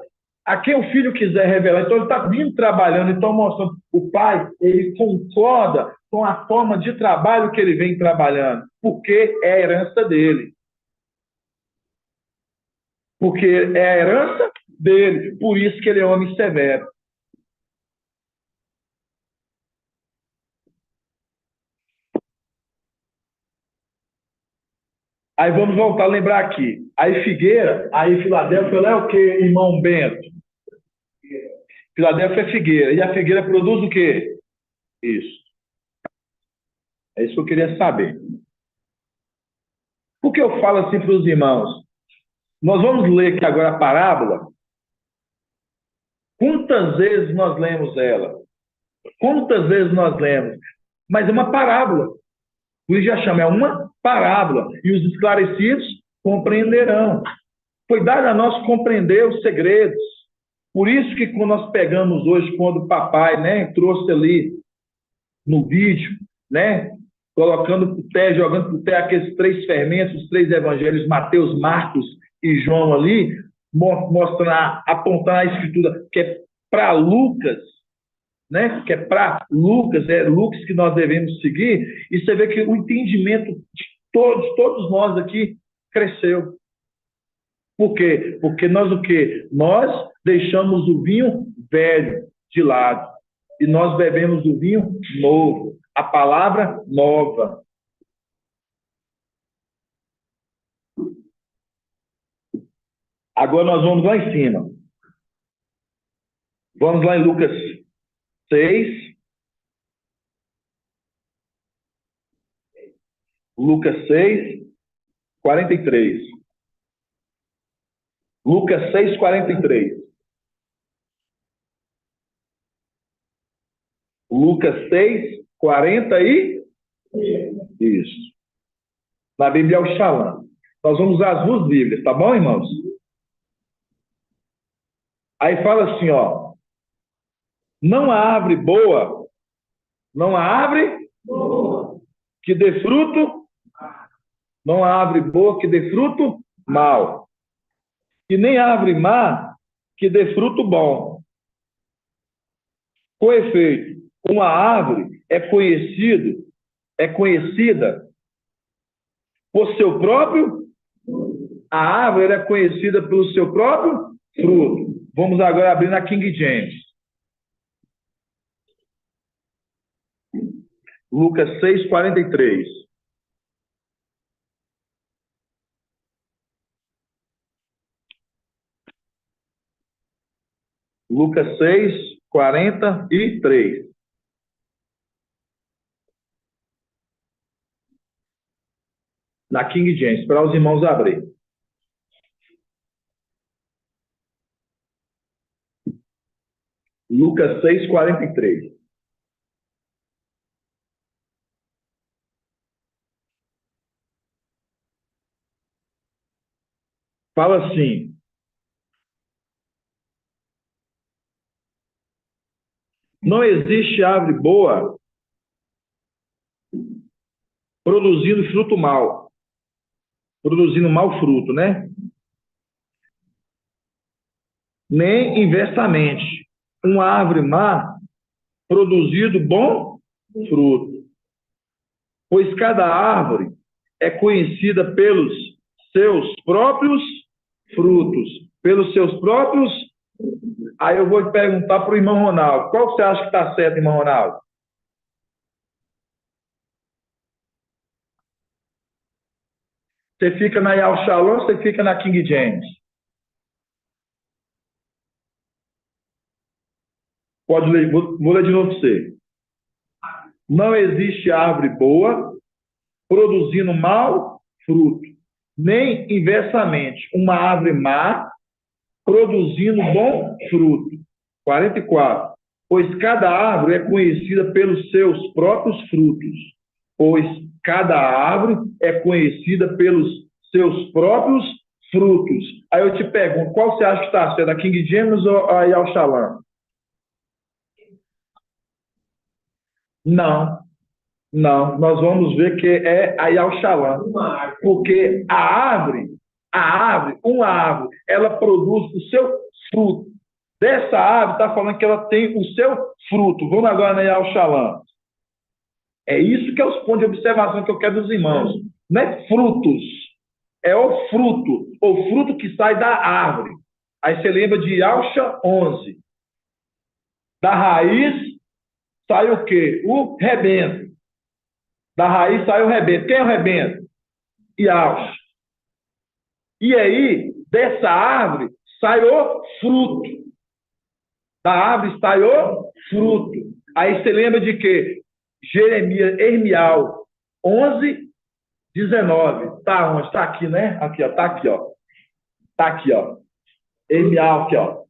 A quem o filho quiser revelar. Então, ele está vindo trabalhando, então mostrando. O pai, ele concorda com a forma de trabalho que ele vem trabalhando, porque é a herança dele. Porque é a herança dele. Por isso que ele é homem severo. Aí vamos voltar a lembrar aqui. Aí Figueira, aí Filadélfia, é o quê, irmão Bento? Filadélfia é figueira. E a figueira produz o quê? Isso. É isso que eu queria saber. Por que eu falo assim para os irmãos? Nós vamos ler aqui agora a parábola. Quantas vezes nós lemos ela? Quantas vezes nós lemos? Mas é uma parábola. Por isso já chama, é uma parábola. E os esclarecidos compreenderão. Foi dado a nós compreender os segredos. Por isso que quando nós pegamos hoje, quando o papai, né, trouxe ali no vídeo, né, colocando por terra, jogando por terra aqueles 3 fermentos, os 3 evangelhos, Mateus, Marcos e João ali, mostrando, apontando a escritura que é para Lucas, né, que é para Lucas, é Lucas que nós devemos seguir, e você vê que o entendimento de todos nós aqui cresceu. Por quê? Porque nós o quê? Nós deixamos o vinho velho de lado. e nós bebemos do vinho novo, a palavra nova. Agora nós vamos lá em cima. Vamos lá em Lucas 6. Lucas 6, 43. Lucas 6, 43. Lucas 6, 40 e... Isso. Na Bíblia é o Shalom. Nós vamos usar as duas Bíblias, tá bom, irmãos? Aí fala assim, ó. Não há árvore boa, não há árvore que dê fruto, não há árvore boa que dê fruto mal, e nem árvore má que dê fruto bom. Com efeito, uma árvore é conhecida por seu próprio, a árvore é conhecida pelo seu próprio fruto. Vamos agora abrir na King James. Lucas 6, 43. Lucas 6, 43. Na King James, para os irmãos abrir. Lucas 6, 43. Fala assim: não existe árvore boa produzindo fruto mal, produzindo mau fruto, né? Nem inversamente, uma árvore má produzindo bom fruto. Pois cada árvore é conhecida pelos seus próprios frutos, pelos seus próprios. Aí eu vou perguntar para o irmão Ronaldo: qual você acha que está certo, irmão Ronaldo? Você fica na Yal Shalom ou você fica na King James? Pode ler, vou ler de novo para você. Não existe árvore boa produzindo mau fruto, nem inversamente, uma árvore má produzindo bom fruto. 44. Pois cada árvore é conhecida pelos seus próprios frutos. Pois cada árvore é conhecida pelos seus próprios frutos. Aí eu te pergunto, qual você acha que está certo, a King James ou a Yal Shalom? Não, não. Nós vamos ver que é a Yal Shalom. Porque uma árvore, ela produz o seu fruto. Dessa árvore está falando que ela tem o seu fruto. Vamos agora na Yal Shalom. É isso que é os pontos de observação que eu quero dos irmãos. Não é frutos, é o fruto que sai da árvore. Aí você lembra de Yalcha 11. Da raiz sai o quê? O rebento. Da raiz sai o rebento. Quem é o rebento? Yalcha. E aí, dessa árvore sai o fruto. Da árvore sai o fruto. Aí você lembra de quê? Ermial 11, 19. Tá onde? Tá aqui, né? Aqui, ó. Tá aqui, ó. Tá aqui, ó. Ermial aqui, ó.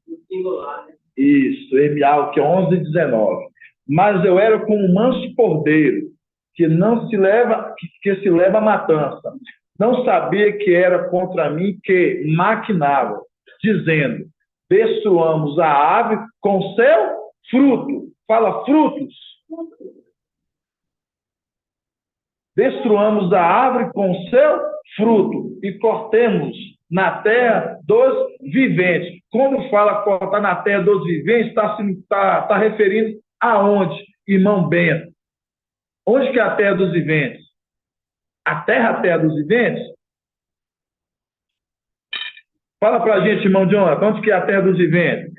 Isso, Ermial que é 11, 19. Mas eu era como um manso cordeiro que não se leva, que se leva à matança. Não sabia que era contra mim que maquinava, dizendo: destruamos a árvore com seu fruto. Fala frutos. Destruamos a árvore com seu fruto e cortemos na terra dos viventes. Quando fala cortar na terra dos viventes, está referindo aonde, irmão Bento? Onde que é a terra dos viventes? A terra dos viventes? Fala para a gente, irmão Jonathan, onde que é a terra dos viventes?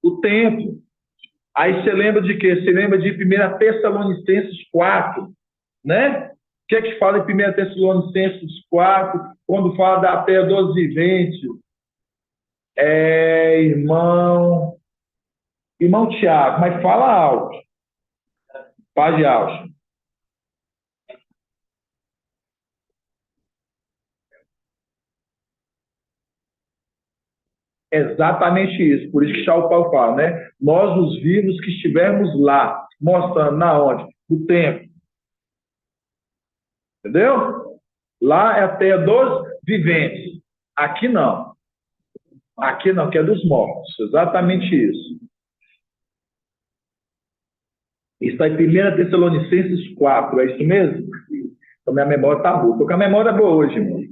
O templo. Aí você lembra de quê? Você lembra de 1 Tessalonicenses 4, né? O que é que fala em 1 Tessalonicenses 4, quando fala da terra dos viventes? Irmão Tiago, mas fala alto. Faz de alto. Exatamente isso. Por isso que Charles Paulo fala, né? Nós, os vivos que estivermos lá, mostrando na onde? No templo. Entendeu? Lá é a terra dos viventes. Aqui não. Aqui não, que é dos mortos. Exatamente isso. Está em 1 Tessalonicenses 4, é isso mesmo? Então, minha memória está boa. Estou com a memória boa hoje, irmão.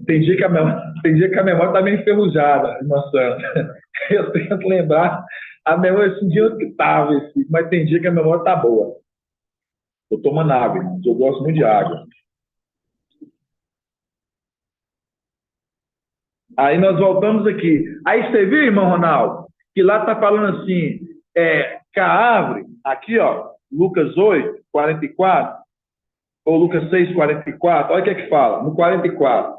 Tem dia que a memória está meio enferrujada, irmã Santa. Eu tento lembrar a memória esse dia que estava, mas tem dia que a memória está boa. Estou tomando água, irmãos. Eu gosto muito de água. Aí nós voltamos aqui. Aí você viu, irmão Ronaldo, que lá está falando assim, que a árvore, aqui, ó, Lucas 8, 44, ou Lucas 6, 44, olha o que é que fala, no 44.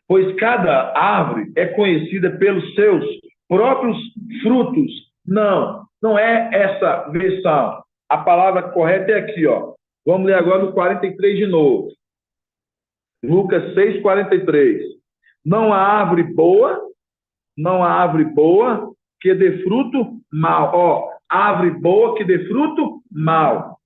Pois cada árvore é conhecida pelos seus próprios frutos. Não é essa versão. A palavra correta é aqui, ó. Vamos ler agora no 43 de novo. Lucas 6, 43. Não há árvore boa que dê fruto mal. Ó, árvore boa que dê fruto mal.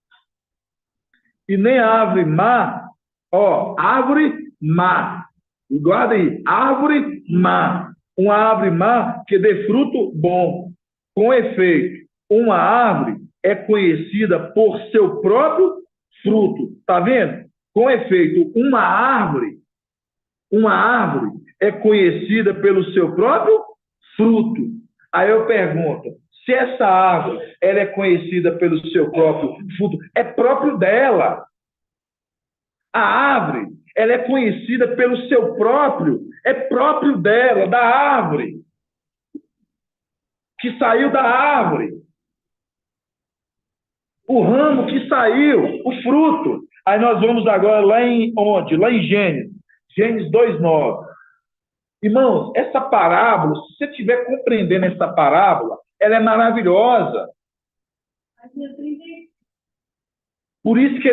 E nem árvore má, ó, árvore má. Guarda aí, árvore má. Uma árvore má que dê fruto bom. Com efeito, uma árvore é conhecida por seu próprio fruto. Tá vendo? Com efeito, uma árvore é conhecida pelo seu próprio fruto. Aí eu pergunto, se essa árvore ela é conhecida pelo seu próprio fruto, é próprio dela. A árvore, ela é conhecida pelo seu próprio, é próprio dela, da árvore, que saiu da árvore. O ramo que saiu, o fruto. Aí nós vamos agora lá em onde? Lá em Gênesis. Gênesis 2:9. Irmãos, essa parábola, se você estiver compreendendo essa parábola, ela é maravilhosa. Por isso que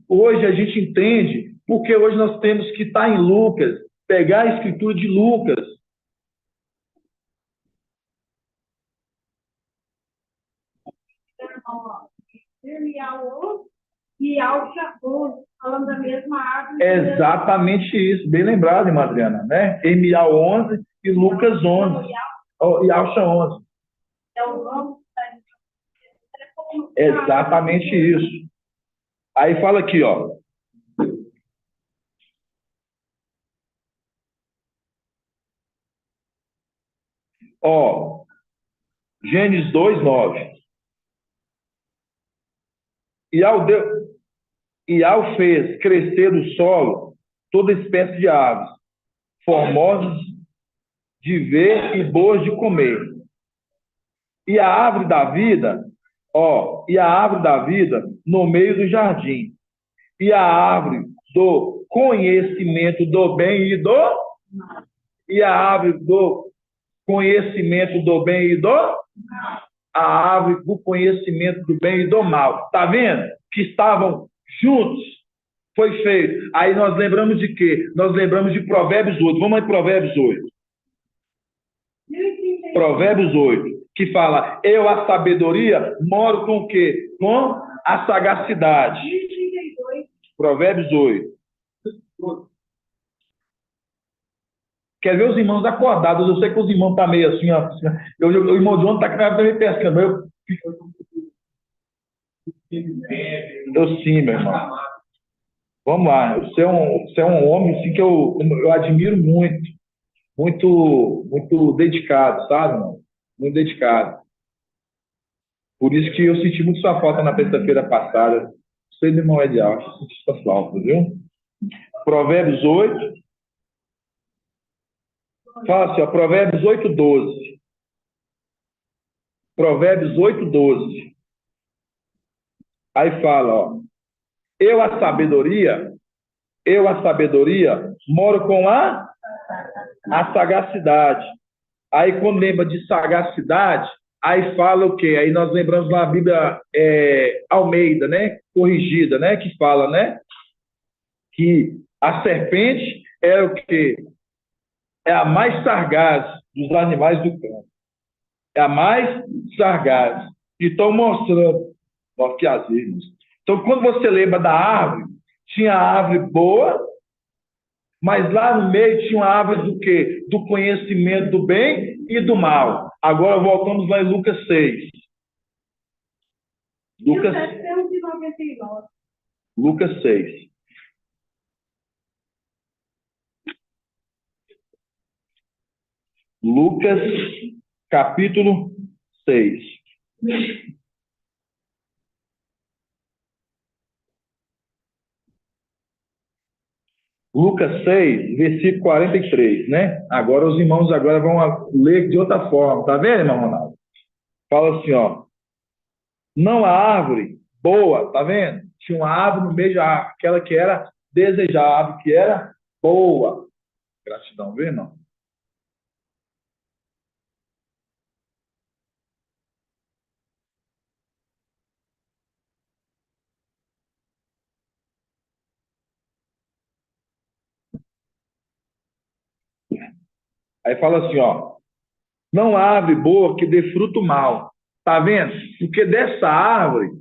hoje a gente entende, porque hoje nós temos que estar em Lucas, pegar a escritura de Lucas. E Alcha 11, falando da mesma árvore. Exatamente isso, bem lembrado, irmã Adriana, né? Emial 11 e Lucas 11. E Alcha 11. É o nome. Exatamente isso. Aí fala aqui, ó. Ó, Gênesis 2:9. E ao fez crescer do solo toda espécie de aves, formosas de ver e boas de comer. E a árvore da vida, no meio do jardim. E a árvore do conhecimento do bem e do mal. E a árvore do conhecimento do bem e do mal. A árvore do conhecimento do bem e do mal. Está vendo? Que estavam juntos. Foi feito. Aí nós lembramos de quê? Nós lembramos de Provérbios 8. Vamos lá em Provérbios 8. Provérbios 8, que fala, eu, a sabedoria, moro com o quê? Com a sagacidade. Provérbios 8. Quer ver os irmãos acordados? Eu sei que os irmãos estão meio assim, ó. O irmão João está meio pescando. Eu sim, meu irmão. Vamos lá. Você é um homem assim, que eu admiro muito. Muito dedicado, sabe, irmão? Muito dedicado. Por isso que eu senti muito sua falta na terça-feira passada. Você, irmão Edial, eu senti sua falta, viu? Provérbios 8. Fala assim, ó, Provérbios 8:12. Provérbios 8, 12. Aí fala, ó. Eu, a sabedoria, moro com a sagacidade. Aí, quando lembra de sagacidade, aí fala o quê? Aí nós lembramos na Bíblia Almeida, né? Corrigida, né? Que fala, né? Que a serpente é o quê? É a mais sagaz dos animais do campo. É a mais sagaz. Então, mostrando, ó, que azedos. Então, quando você lembra da árvore, tinha a árvore boa, mas lá no meio tinha uma árvore do quê? Do conhecimento do bem e do mal. Agora voltamos lá em Lucas 6. Lucas 1799. Lucas 6. Lucas, capítulo 6. Lucas 6, versículo 43, né? Agora os irmãos agora vão ler de outra forma. Tá vendo, irmão Ronaldo? Fala assim, ó. Não há árvore boa, tá vendo? Tinha uma árvore no meio da árvore, aquela que era desejável, que era boa. Gratidão, vê, não? Aí fala assim, ó. Não há árvore boa que dê fruto mal. Tá vendo? Porque dessa árvore,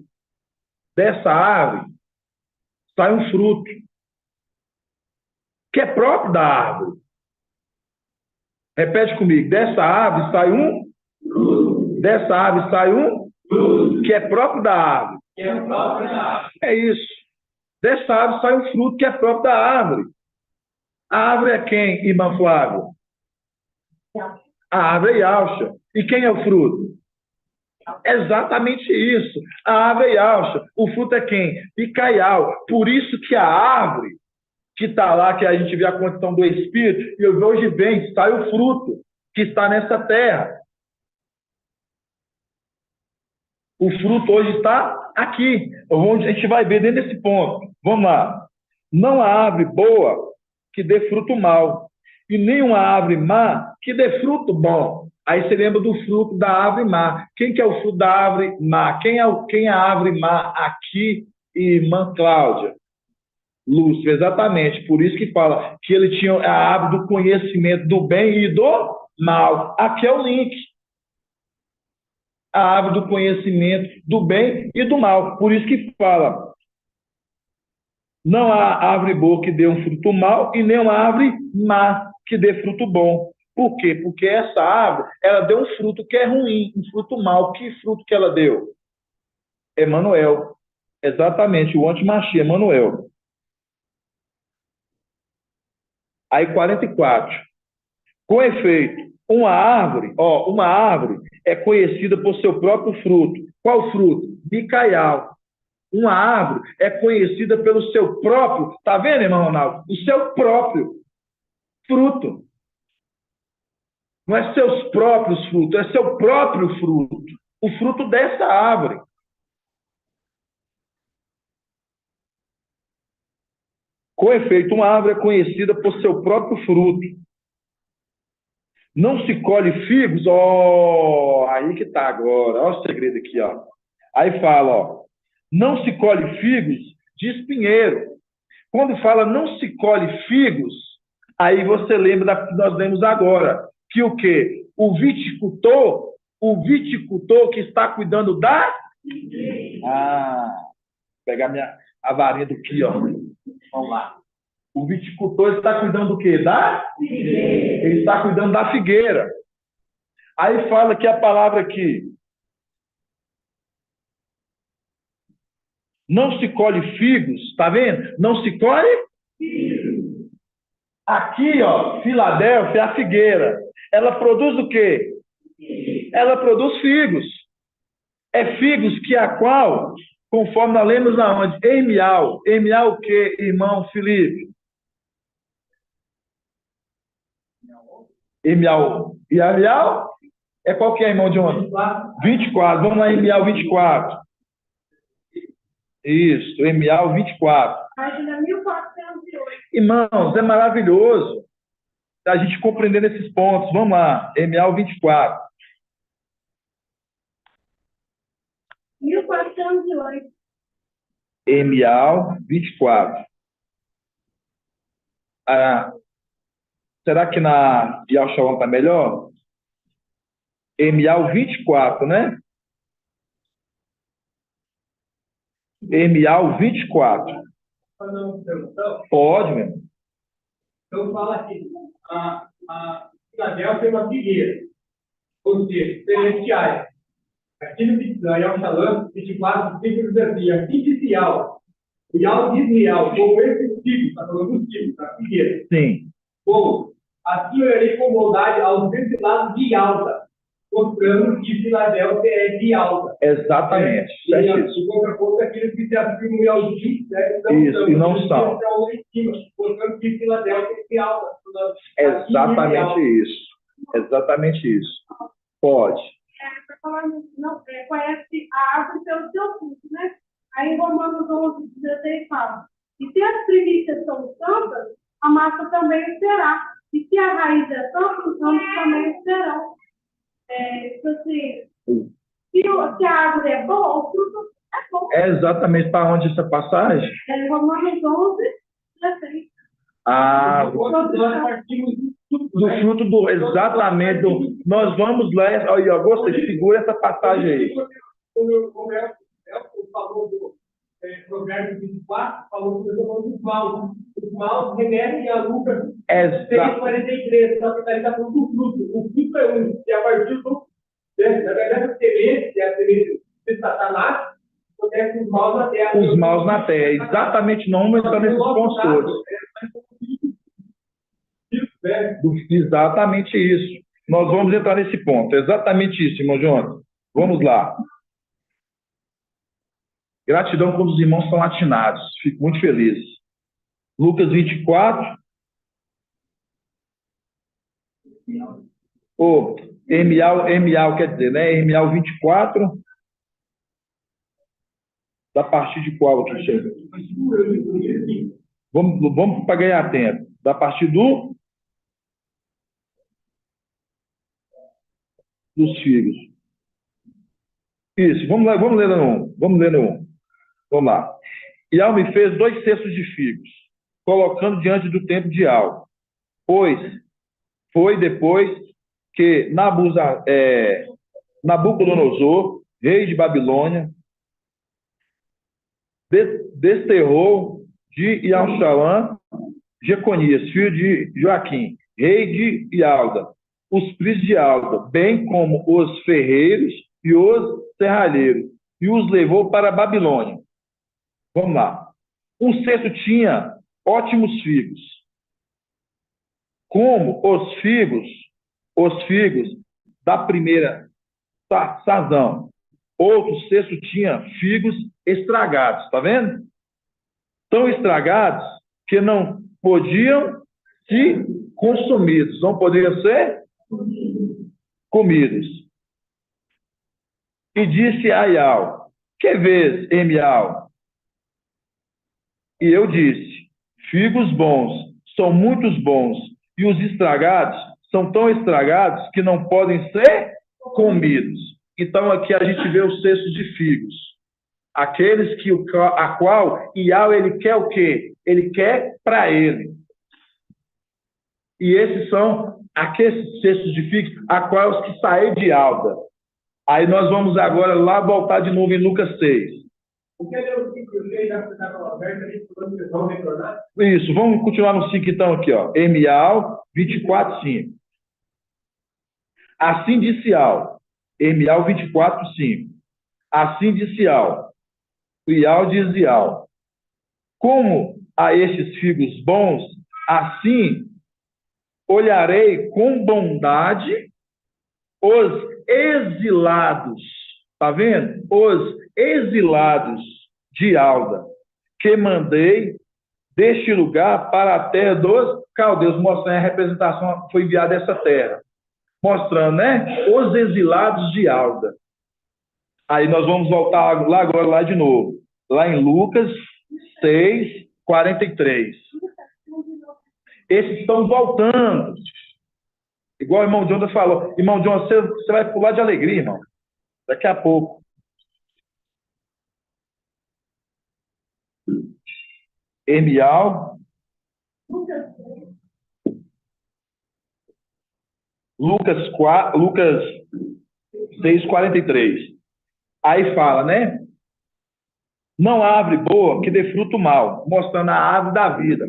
sai um fruto que é próprio da árvore. Repete comigo. Dessa árvore sai um que é próprio da árvore. É isso. Dessa árvore sai um fruto que é próprio da árvore. A árvore é quem, irmã Flávia? A árvore é Yaucha. E quem é o fruto? Exatamente isso. A árvore é Yaucha. O fruto é quem? Picaial. Por isso que a árvore que está lá, que a gente vê a condição do Espírito, e hoje vem, sai o fruto que está nessa terra. O fruto hoje está aqui. Onde a gente vai ver dentro desse ponto. Vamos lá. Não há árvore boa que dê fruto mal, e nenhuma árvore má que dê fruto bom. Aí você lembra do fruto da árvore má. Quem que é o fruto da árvore má? Quem é a árvore má aqui, irmã Cláudia? Lúcio, exatamente. Por isso que fala que ele tinha a árvore do conhecimento do bem e do mal. Aqui é o link. A árvore do conhecimento do bem e do mal. Por isso que fala, não há árvore boa que dê um fruto mal e nem uma árvore má que dê fruto bom. Por quê? Porque essa árvore, ela deu um fruto que é ruim, um fruto mau. Que fruto que ela deu? Emanuel. Exatamente, o antimachia, Emanuel. Aí 44. Com efeito, uma árvore é conhecida por seu próprio fruto. Qual fruto? Micaial. Uma árvore é conhecida pelo seu próprio, tá vendo, irmão Ronaldo? O seu próprio fruto. Não é seus próprios frutos, é seu próprio fruto. O fruto dessa árvore. Com efeito, uma árvore é conhecida por seu próprio fruto. Não se colhe figos, aí que tá agora, ó o segredo aqui, ó. Aí fala, ó, não se colhe figos de espinheiro. Quando fala não se colhe figos, aí você lembra da que nós lemos agora, que o quê? O viticultor que está cuidando da... pegar a varinha do aqui, ó. Vamos lá. O viticultor está cuidando do quê? Ele está cuidando da figueira. Aí fala que a palavra aqui. Não se colhe figos, tá vendo? Não se colhe figos. Aqui, ó, Filadélfia é a figueira. Ela produz o quê? Ela produz figos. É figos que a qual, conforme nós lemos aonde? Emial. Emial o quê, irmão Felipe? Emial. E Amial? É qual que é, irmão John? 24. Vamos lá, MA 24. Isso, MA 24. Página 1408. Irmãos, é maravilhoso a gente compreendendo esses pontos. Vamos lá, MA 24. 1408. MA 24. Ah, será que na Yal Shalom está melhor? MA 24, né? MA 24. Pode, meu. Então, fala assim, a Filadélfia é uma figueira, ou seja, celestiais. Aqui no Yal Shalom, 24, diz assim, assim disse Yal. O Yal diz Yal, como esse tipo, está falando dos tipos, da figueira. Sim. Bom, assim eu irei com bondade aos ventilados de alta, mostrando que Filadélfia é de alta. Exatamente. E o contraponto é aqueles que se afirmam em Aldim, né? Isso, e não são. Mostrando que Filadélfia é de alta. Exatamente isso. Exatamente isso. Pode. Está falando, não, conhece a árvore pelo seu fruto, né? Aí em Romanos 11, 16 fala, e se as primícias são santas, a massa também será. E se a raiz é santa, os ramos também serão. Tipo assim, se a árvore é boa, o fruto é bom. É exatamente para onde essa passagem? É Romanos 11, 16. Ah, Nós partimos do fruto do exatamente do. Nós vamos lá. Olha, gostei, figura essa passagem aí. Quando o Elton falou do Provérbios 24, falou dos maus. Os maus remetem a Lucas 6,43, só que está falando do fruto. O fruto é um, e a partir do. Na verdade, a semente, que é a semente de Satanás, acontece os maus na terra. Os maus na terra, exatamente, não, mas está nesses pontos todos. Exatamente isso. Nós vamos entrar nesse ponto. Exatamente isso, irmão Jonas. Vamos lá. Gratidão quando os irmãos são atinados. Fico muito feliz. Lucas 24. MA quer dizer, né? MA 24. Da partir de qual aqui, chega? Vamos para ganhar tempo. Da partir dos filhos. Isso, vamos lá, vamos ler no 1. Vamos ler no 1. Vamos lá. Ial me fez 2 cestos de figos, colocando diante do templo de Ial. Pois foi depois que Nabucodonosor, rei de Babilônia, desterrou de Ial-Shalã Jeconias, filho de Joaquim, rei de Ialda, os príncipes de Alda, bem como os ferreiros e os serralheiros, e os levou para a Babilônia. Vamos lá. Um cesto tinha ótimos figos. Como os figos da primeira sazão. Outro cesto tinha figos estragados, tá vendo? Tão estragados que não podiam ser consumidos, não podiam ser comidos. E disse a Ial, que vês, Emial? E eu disse, figos bons, são muitos bons, e os estragados são tão estragados que não podem ser comidos. Então aqui a gente vê os cestos de figos. Aqueles a qual Ial ele quer o quê? Ele quer para ele. E esses são aqueles cestos de figos, a qual os que saem de Alda. Aí nós vamos agora lá voltar de novo em Lucas 6. Isso, vamos continuar no 5 então aqui, ó. Emial 24, 5. Assim disse Al. Emial 24, 5. Assim disse Al. Ial diz Ial. Como a estes figos bons, assim olharei com bondade os exilados. Tá vendo? Os exilados de Alda, que mandei deste lugar para a terra dos caldeus, mostrando a representação foi enviada dessa terra. mostrando, né? Os exilados de Alda. Aí nós vamos voltar lá agora, lá de novo. Lá em Lucas 6, 43. Esses estão voltando. Igual o irmão Jonas falou. Irmão Jonas, você vai pular de alegria, irmão. Daqui a pouco. Hermial. Lucas 6, 43. Aí fala, né? Não há árvore boa que dê fruto mal, mostrando a árvore da vida.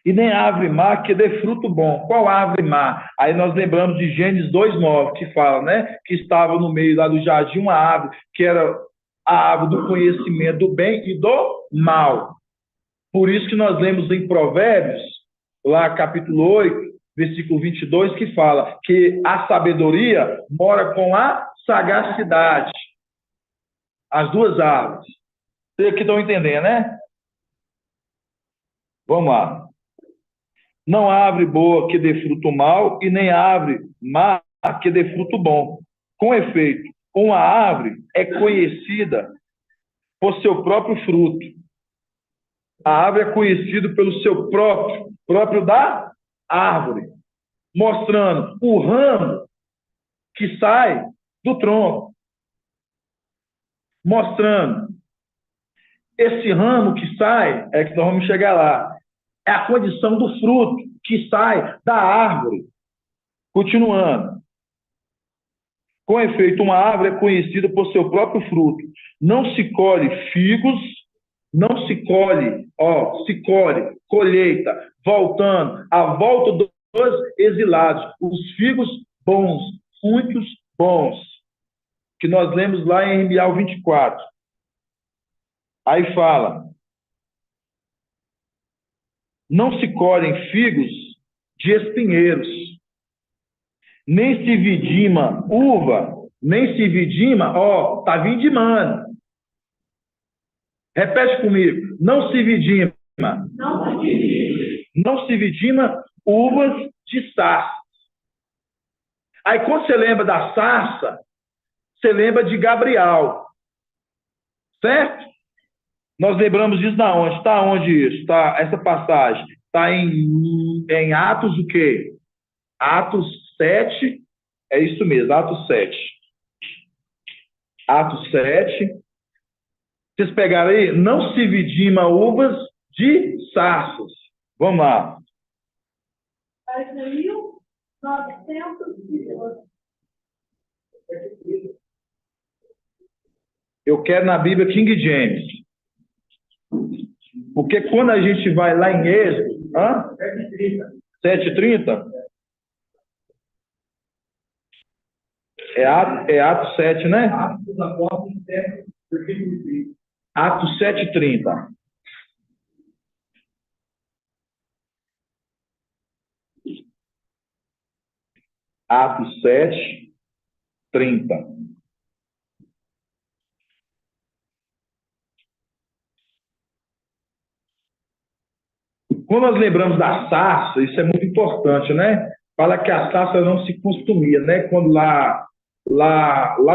E nem árvore má que dê fruto bom. Qual árvore má? Aí nós lembramos de Gênesis 2:9, que fala, né? Que estava no meio lá do jardim uma árvore, que era a árvore do conhecimento do bem e do mal. Por isso que nós lemos em Provérbios, lá capítulo 8, versículo 22, que fala que a sabedoria mora com a sagacidade. As duas árvores. Vocês aqui estão entendendo, né? Vamos lá. Não há árvore boa que dê fruto mal e nem árvore má que dê fruto bom. Com efeito, uma árvore é conhecida por seu próprio fruto. A árvore é conhecida pelo seu próprio da árvore, mostrando o ramo que sai do tronco, mostrando esse ramo que sai, é que nós vamos chegar lá, é a condição do fruto que sai da árvore. Continuando. Com efeito, uma árvore é conhecida por seu próprio fruto. Não se colhe figos, não se colhe, se colhe, colheita, voltando, a volta dos exilados. Os figos bons, muitos bons, que nós lemos lá em Hermial 24. Aí fala, não se colhem figos de espinheiros, nem se vidima uva, nem se vidima, tá vindimando. Repete comigo, não se vidima. Não se vidima uvas de sarça. Aí quando você lembra da sarça, você lembra de Gabriel. Certo? Nós lembramos disso da onde? Está onde isso? Tá, essa passagem está em Atos o quê? Atos 7, é isso mesmo, Atos 7. Atos 7. Vocês pegaram aí? Não se vidima uvas de sarças. Vamos lá. Página 1912. Eu quero na Bíblia King James. Porque quando a gente vai lá em Êxodo... 7h30? É Atos 7, né? Atos 7h30. Atos 7h30. Quando nós lembramos da sarça, isso é muito importante, né? Fala que a sarça não se consumia, né? Quando lá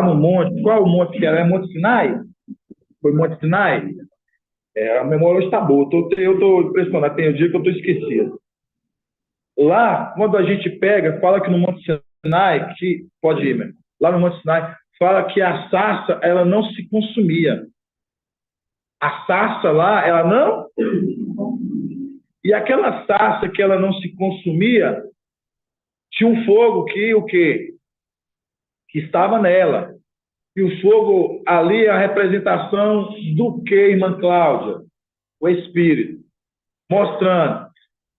no monte, qual o monte que era? É Monte Sinai? Foi Monte Sinai? A memória hoje está boa. Eu estou impressionado, tem um dia que eu estou esquecido. Lá, quando a gente pega, fala que no Monte Sinai, que pode ir, meu, lá no Monte Sinai, fala que a sarça, ela não se consumia. A sarça lá, ela não... E aquela sarça que ela não se consumia, tinha um fogo que o quê? Que estava nela. E o fogo ali é a representação do que, irmã Cláudia? O Espírito. Mostrando.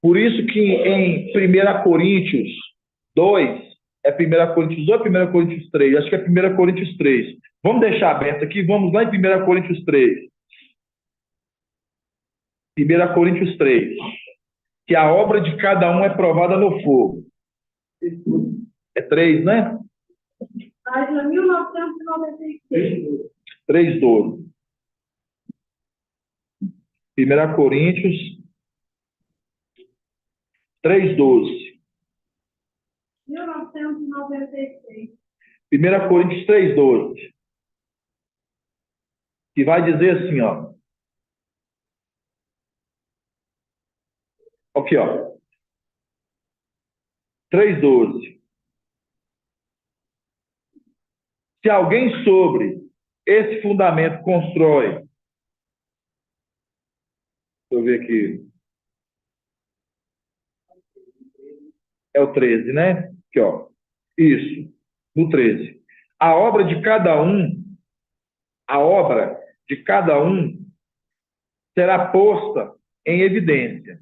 Por isso que em 1 Coríntios 2, é 1 Coríntios 2 ou 1 Coríntios 3? Acho que é 1 Coríntios 3. Vamos deixar aberto aqui, vamos lá em 1 Coríntios 3. 1 Coríntios 3. Que a obra de cada um é provada no fogo. É 3, né? Página 1996. 3:12. 1 Coríntios 3:12. 1996. 1 Coríntios 3:12. Que vai dizer assim, ó. Aqui, ó. 3:12. Se alguém sobre esse fundamento constrói, deixa eu ver aqui, é o 13, né? Aqui, ó. Isso, no 13. A obra de cada um será posta em evidência.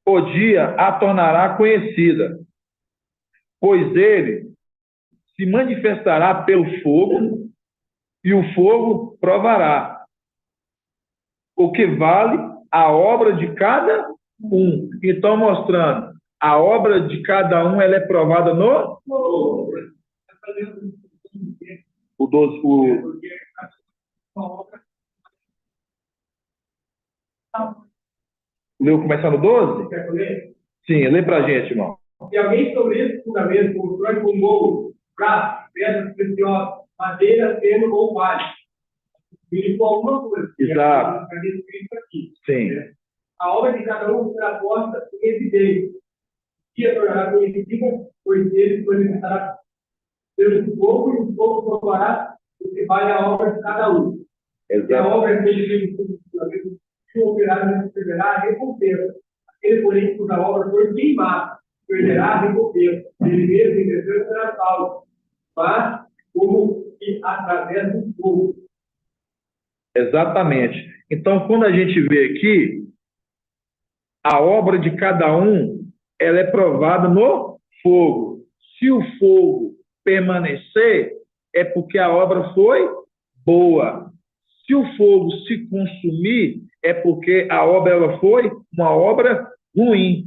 O dia a tornará conhecida, pois ele se manifestará pelo fogo, e o fogo provará o que vale a obra de cada um. Então, mostrando, a obra de cada um, ela é provada no... O 12, Leu começar no 12? Quer ler? Sim, lê pra gente, irmão. Se alguém sobre esse fundamento constrói com ouro, prata, pedras preciosas, madeira, feno ou palha, ele com alguma coisa. Exato. Sim. A obra de cada um será posta em evidência. E a tornará conhecida, pois ele manifestará pelo fogo, e o fogo provará o que vale a obra de cada um. Exato. E a obra é feita que o operário receberá a recompensa. Aquele, porém, cuja obra for queimada, perderá a recompensa. Ele mesmo, entretanto, será salvo, mas como que através do fogo. Exatamente. Então, quando a gente vê aqui, a obra de cada um, ela é provada no fogo. Se o fogo permanecer, é porque a obra foi boa. Se o fogo se consumir, é porque a obra ela foi uma obra ruim.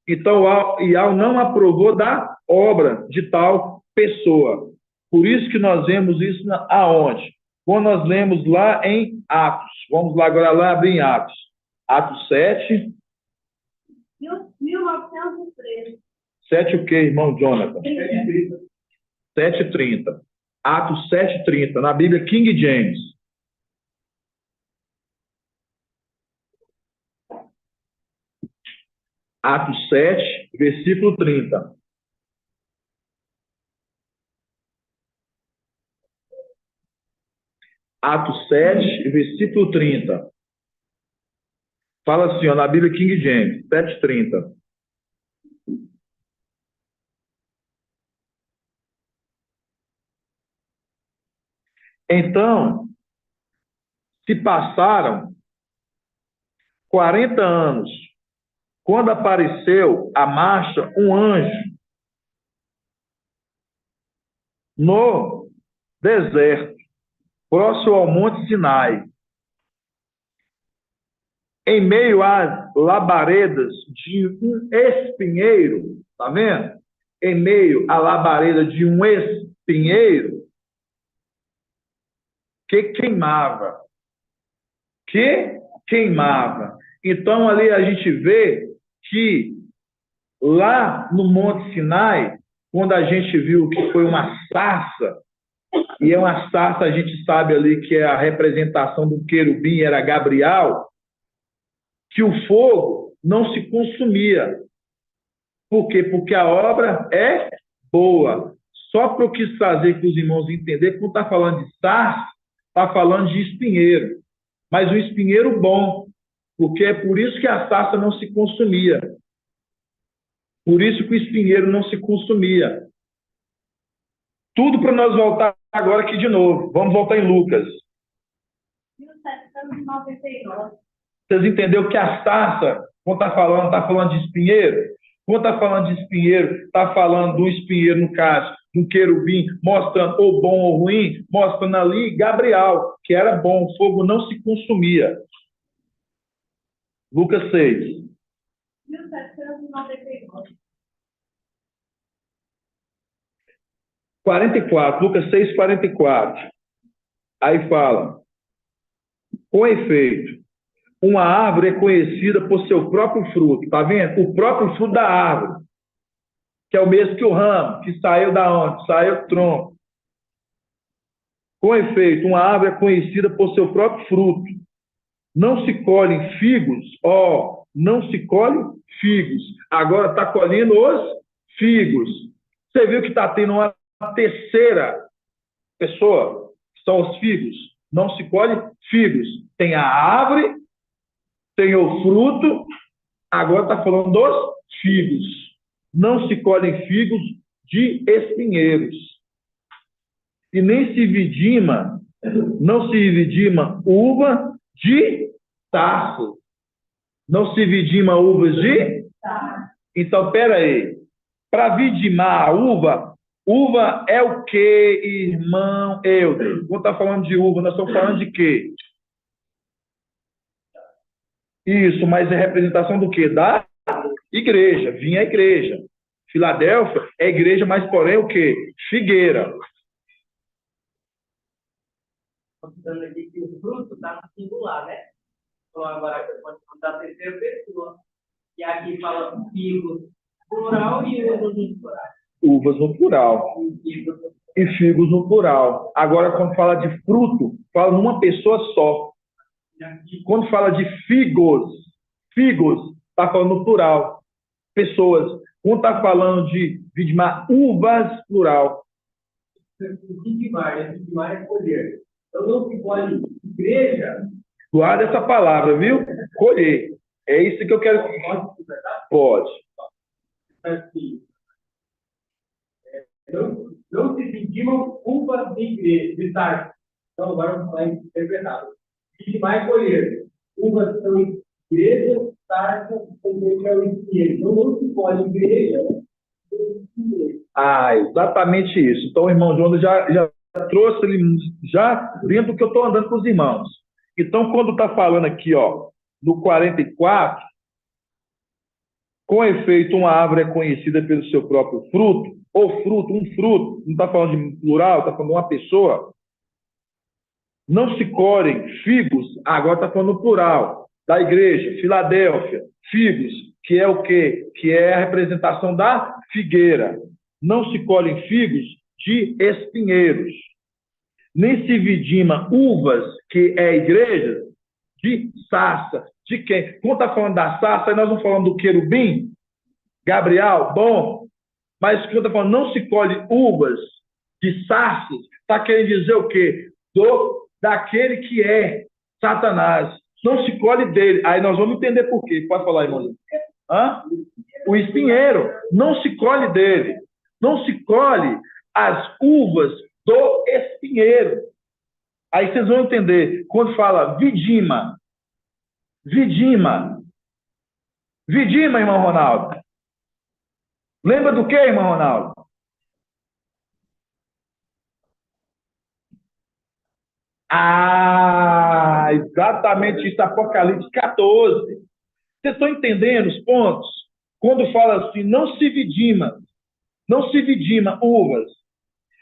Então, Ial não aprovou da obra de tal pessoa. Por isso que nós vemos isso aonde? Quando nós lemos lá em Atos. Vamos lá agora lá abrir em Atos. Atos 7. 1913. 7 o quê, irmão Jonathan? 7:30. Atos 7:30, na Bíblia King James. Atos 7, versículo 30. Atos 7, versículo 30. Fala assim, ó, na Bíblia King James, 7:30. Então, se passaram 40 anos, quando apareceu à marcha um anjo no deserto, próximo ao Monte Sinai, em meio às labaredas de um espinheiro, tá vendo? Em meio à labareda de um espinheiro que queimava. Que queimava. Então, ali a gente vê que lá no Monte Sinai, quando a gente viu que foi uma sarça, e é uma sarça, a gente sabe ali que é a representação do querubim, era Gabriel, que o fogo não se consumia. Por quê? Porque a obra é boa. Só para eu quis fazer que os irmãos entenderem, quando está falando de sarça, está falando de espinheiro. Mas um espinheiro bom, porque é por isso que a sarça não se consumia. Por isso que o espinheiro não se consumia. Tudo para nós voltar agora aqui de novo. Vamos voltar em Lucas. 1799. Vocês entenderam que a sarça, quando está falando de espinheiro? Quando está falando de espinheiro, está falando do espinheiro, no caso, um querubim, mostrando ou bom ou ruim, mostrando ali Gabriel, que era bom, o fogo não se consumia. Lucas 6. 1799. 44, Lucas 6, 44. Aí fala, com efeito, Uma árvore é conhecida por seu próprio fruto. Tá vendo? O próprio fruto da árvore, que é o mesmo que o ramo, que saiu da onde? Saiu do tronco. Com efeito, uma árvore é conhecida por seu próprio fruto. Não se colhem figos, não se colhe figos. Agora está colhendo os figos. Você viu que está tendo uma terceira pessoa, que são os figos. Não se colhe figos. Tem a árvore, tem o fruto, agora está falando dos figos. Não se colhem figos de espinheiros. E nem se vidima, não se vidima uva de taço. Não se vidima uvas de? Então, espera aí. Para vidimar a uva é o quê, irmão Euder? Quando está falando de uva, nós estamos falando de quê? Isso, mas é representação do quê? Da igreja. Vinha a igreja. Filadélfia é igreja, mas porém o quê? Figueira. Considerando aqui que o fruto está no singular, né? Então, agora pode contar a terceira pessoa. E aqui fala figos plural e uvas no plural. Uvas no plural. E figos no plural. Agora, quando fala de fruto, fala numa pessoa só. Quando fala de figos, está falando no plural. Pessoas. Quando está falando de vidimar uvas, plural. Vidimar é colher. Então, não se colhe igreja. Guarda essa palavra, viu? Colher. É isso que eu quero. Pode. Assim, não se vidimam uvas de igreja, de tarde. Então, agora vai interpretar. Vidimar é colher. Uvas são igreja, tarde, é o espinheiro. Então, não se colhe igreja. Exatamente isso. Então, o irmão Jonas já trouxe ele já dentro do que eu estou andando com os irmãos. Então, quando está falando aqui, no 44, com efeito, uma árvore é conhecida pelo seu próprio fruto, ou fruto, um fruto, não está falando de plural, está falando de uma pessoa. Não se colhem figos, agora está falando no plural, da igreja, Filadélfia, figos, que é o quê? Que é a representação da figueira. Não se colhem figos de espinheiros. Nem se vidima uvas, que é a igreja, de sarça. De quem? Quando está falando da sarça, aí nós não falamos do querubim, Gabriel, bom, mas quando está falando não se colhe uvas de sarças, está querendo dizer o quê? Daquele que é Satanás. Não se colhe dele. Aí nós vamos entender por quê. Pode falar, irmão. O espinheiro. Não se colhe dele. Não se colhe as uvas do espinheiro. Aí vocês vão entender. Quando fala vidima. Vidima, irmão Ronaldo. Lembra do que, irmão Ronaldo? Exatamente isso, Apocalipse 14. Vocês estão entendendo os pontos? Quando fala assim, não se vidima uvas.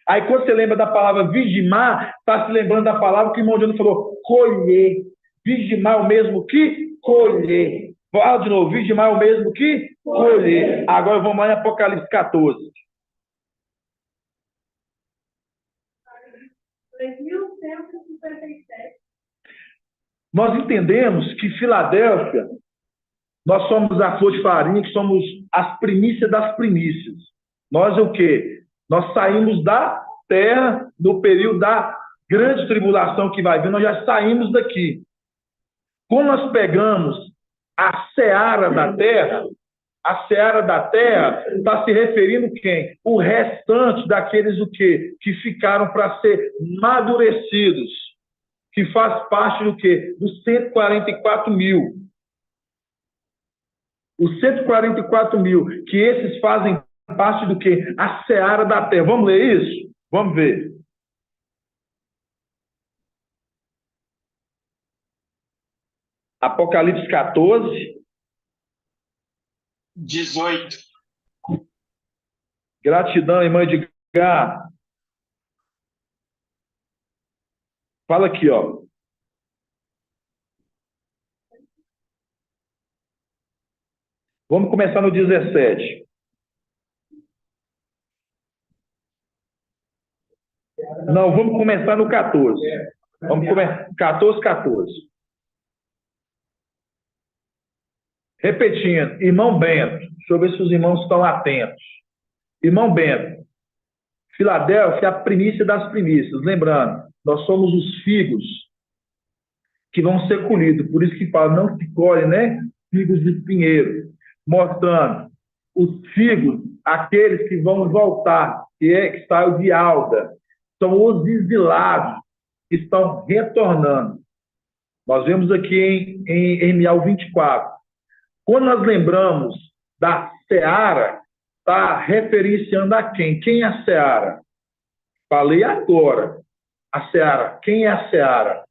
Aí quando você lembra da palavra vidimar, está se lembrando da palavra que o irmão Jonas falou, colher. Vidimar é o mesmo que colher. Fala de novo, vidimar é o mesmo que colher. Agora vamos lá em Apocalipse 14. 3.157. Nós entendemos que Filadélfia, nós somos a flor de farinha, que somos as primícias das primícias. Nós é o quê? Nós saímos da terra no período da grande tribulação que vai vir, nós já saímos daqui. Quando nós pegamos a seara da terra está se referindo quem? O restante daqueles o quê? Que ficaram para ser madurecidos, que faz parte do quê? Dos 144 mil. Os 144 mil, que esses fazem parte do quê? A seara da terra. Vamos ler isso? Vamos ver. Apocalipse 14. 18. Gratidão, irmã Edgar. Fala aqui, ó. Vamos começar no 17. Não, vamos começar no 14. Vamos começar 14. Repetindo, irmão Bento, deixa eu ver se os irmãos estão atentos. Irmão Bento, Filadélfia é a primícia das primícias. Lembrando, nós somos os figos que vão ser colhidos. Por isso que fala, não se colhe, né? Figos de pinheiro. Mostrando os figos, aqueles que vão voltar, que está de Alda, são os exilados que estão retornando. Nós vemos aqui em Mial 24. Quando nós lembramos da seara, está referenciando a quem? Quem é a seara? Falei agora. A seara. Quem é a seara?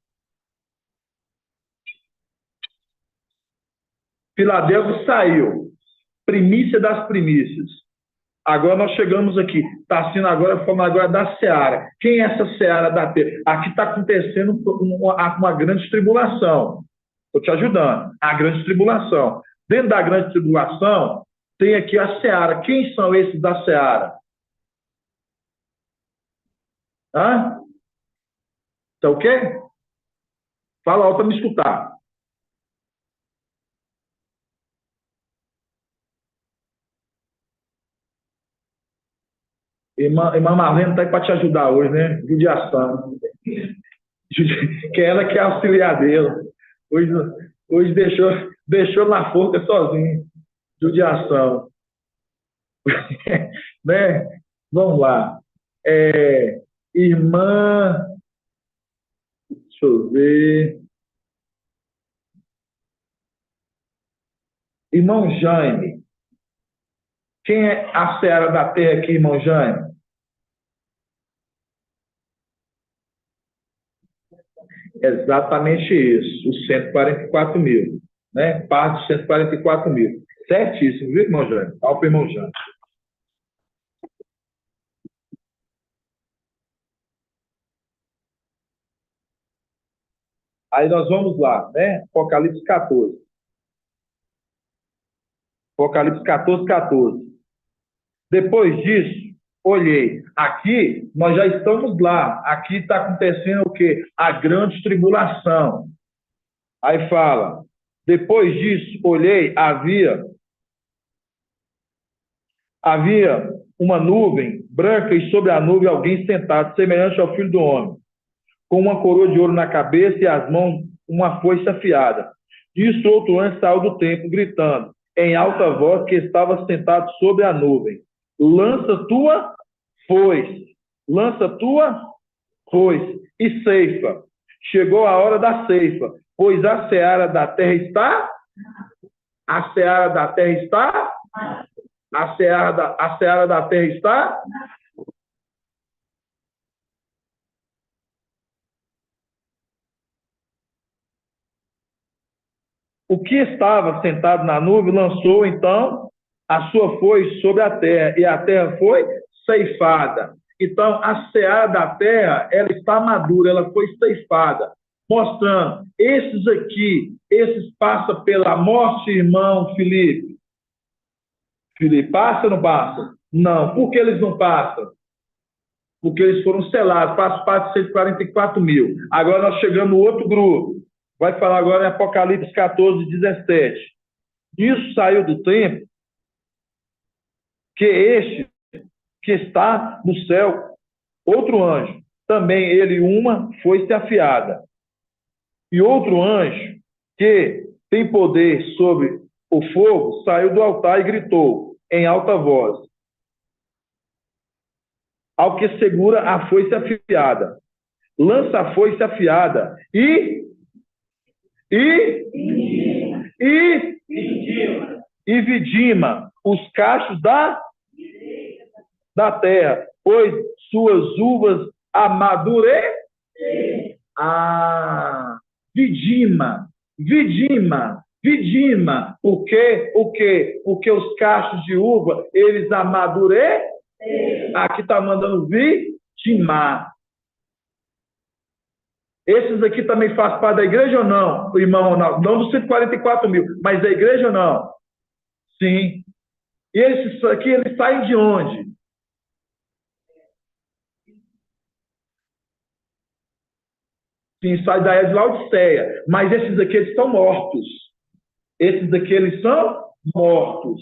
Filadélfia saiu. Primícia das primícias. Agora nós chegamos aqui. Está sendo agora, falando agora da seara. Quem é essa seara da terra? Aqui está acontecendo uma grande tribulação. Estou te ajudando. A grande tribulação. Dentro da grande tribulação, tem aqui a seara. Quem são esses da seara? Hã? Então o quê? Fala alto para me escutar. Irmã Marlene está aí para te ajudar hoje, né? Judiação. Que ela que é auxiliar dele. Hoje deixou na forca sozinho. Judiação. Né? Vamos lá. Irmã. Deixa eu ver. Irmão Jaime. Quem é a seara da terra aqui, irmão Jaime? Exatamente isso, os 144 mil, né? Parte dos 144 mil. Certíssimo, viu, irmão Jaime? Fala para o irmão Jaime. Aí nós vamos lá, né? Apocalipse 14. Apocalipse 14. Depois disso, olhei. Aqui, nós já estamos lá. Aqui está acontecendo o quê? A grande tribulação. Aí fala, depois disso, olhei, havia uma nuvem branca e sobre a nuvem alguém sentado, semelhante ao Filho do Homem, com uma coroa de ouro na cabeça e as mãos uma foice afiada. Disso outro anjo saiu do templo, gritando, em alta voz, que estava sentado sobre a nuvem. Lança tua foice e ceifa. Chegou a hora da ceifa, pois a seara da terra está. A seara da terra está. A seara da terra está. O que estava sentado na nuvem lançou, então, a sua foice sobre a terra, e a terra foi ceifada. Então, a seara da terra, ela está madura, ela foi ceifada, mostrando, esses passam pela morte, irmão Felipe. Felipe, passa ou não passa? Não. Por que eles não passam? Porque eles foram selados, faz parte de 144 mil. Agora nós chegamos no outro grupo. Vai falar agora em Apocalipse 14:17. Isso saiu do templo, que este que está no céu, outro anjo, também ele uma foice afiada. E outro anjo, que tem poder sobre o fogo, saiu do altar e gritou em alta voz ao que segura a foice afiada: lança a foice afiada e vidima os cachos da terra, pois suas uvas amadureceram. Vidima. Por quê? Porque os cachos de uva, eles amadureceram. Aqui está mandando vidimar. Esses aqui também fazem parte da igreja ou não, irmão Ronaldo? Não dos 144 mil, mas da igreja ou não? Sim. E esses aqui, eles saem de onde? Sim, sai da era de Laodiceia. Mas esses aqui, eles estão mortos. Esses aqui, eles são mortos.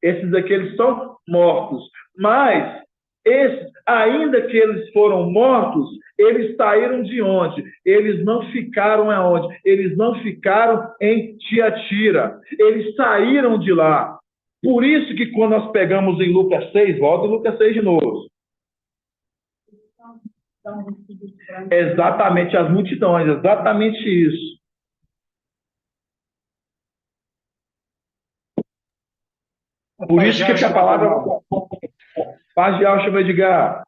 Esses aqui, eles são mortos. Mas, esses, ainda que eles foram mortos, eles saíram de onde? Eles não ficaram aonde? Eles não ficaram em Tiatira. Eles saíram de lá. Por isso que quando nós pegamos em Lucas 6, volta em Lucas 6 de novo. Exatamente, as multidões, exatamente isso. Por isso que a palavra... Paz de alma, Edgar.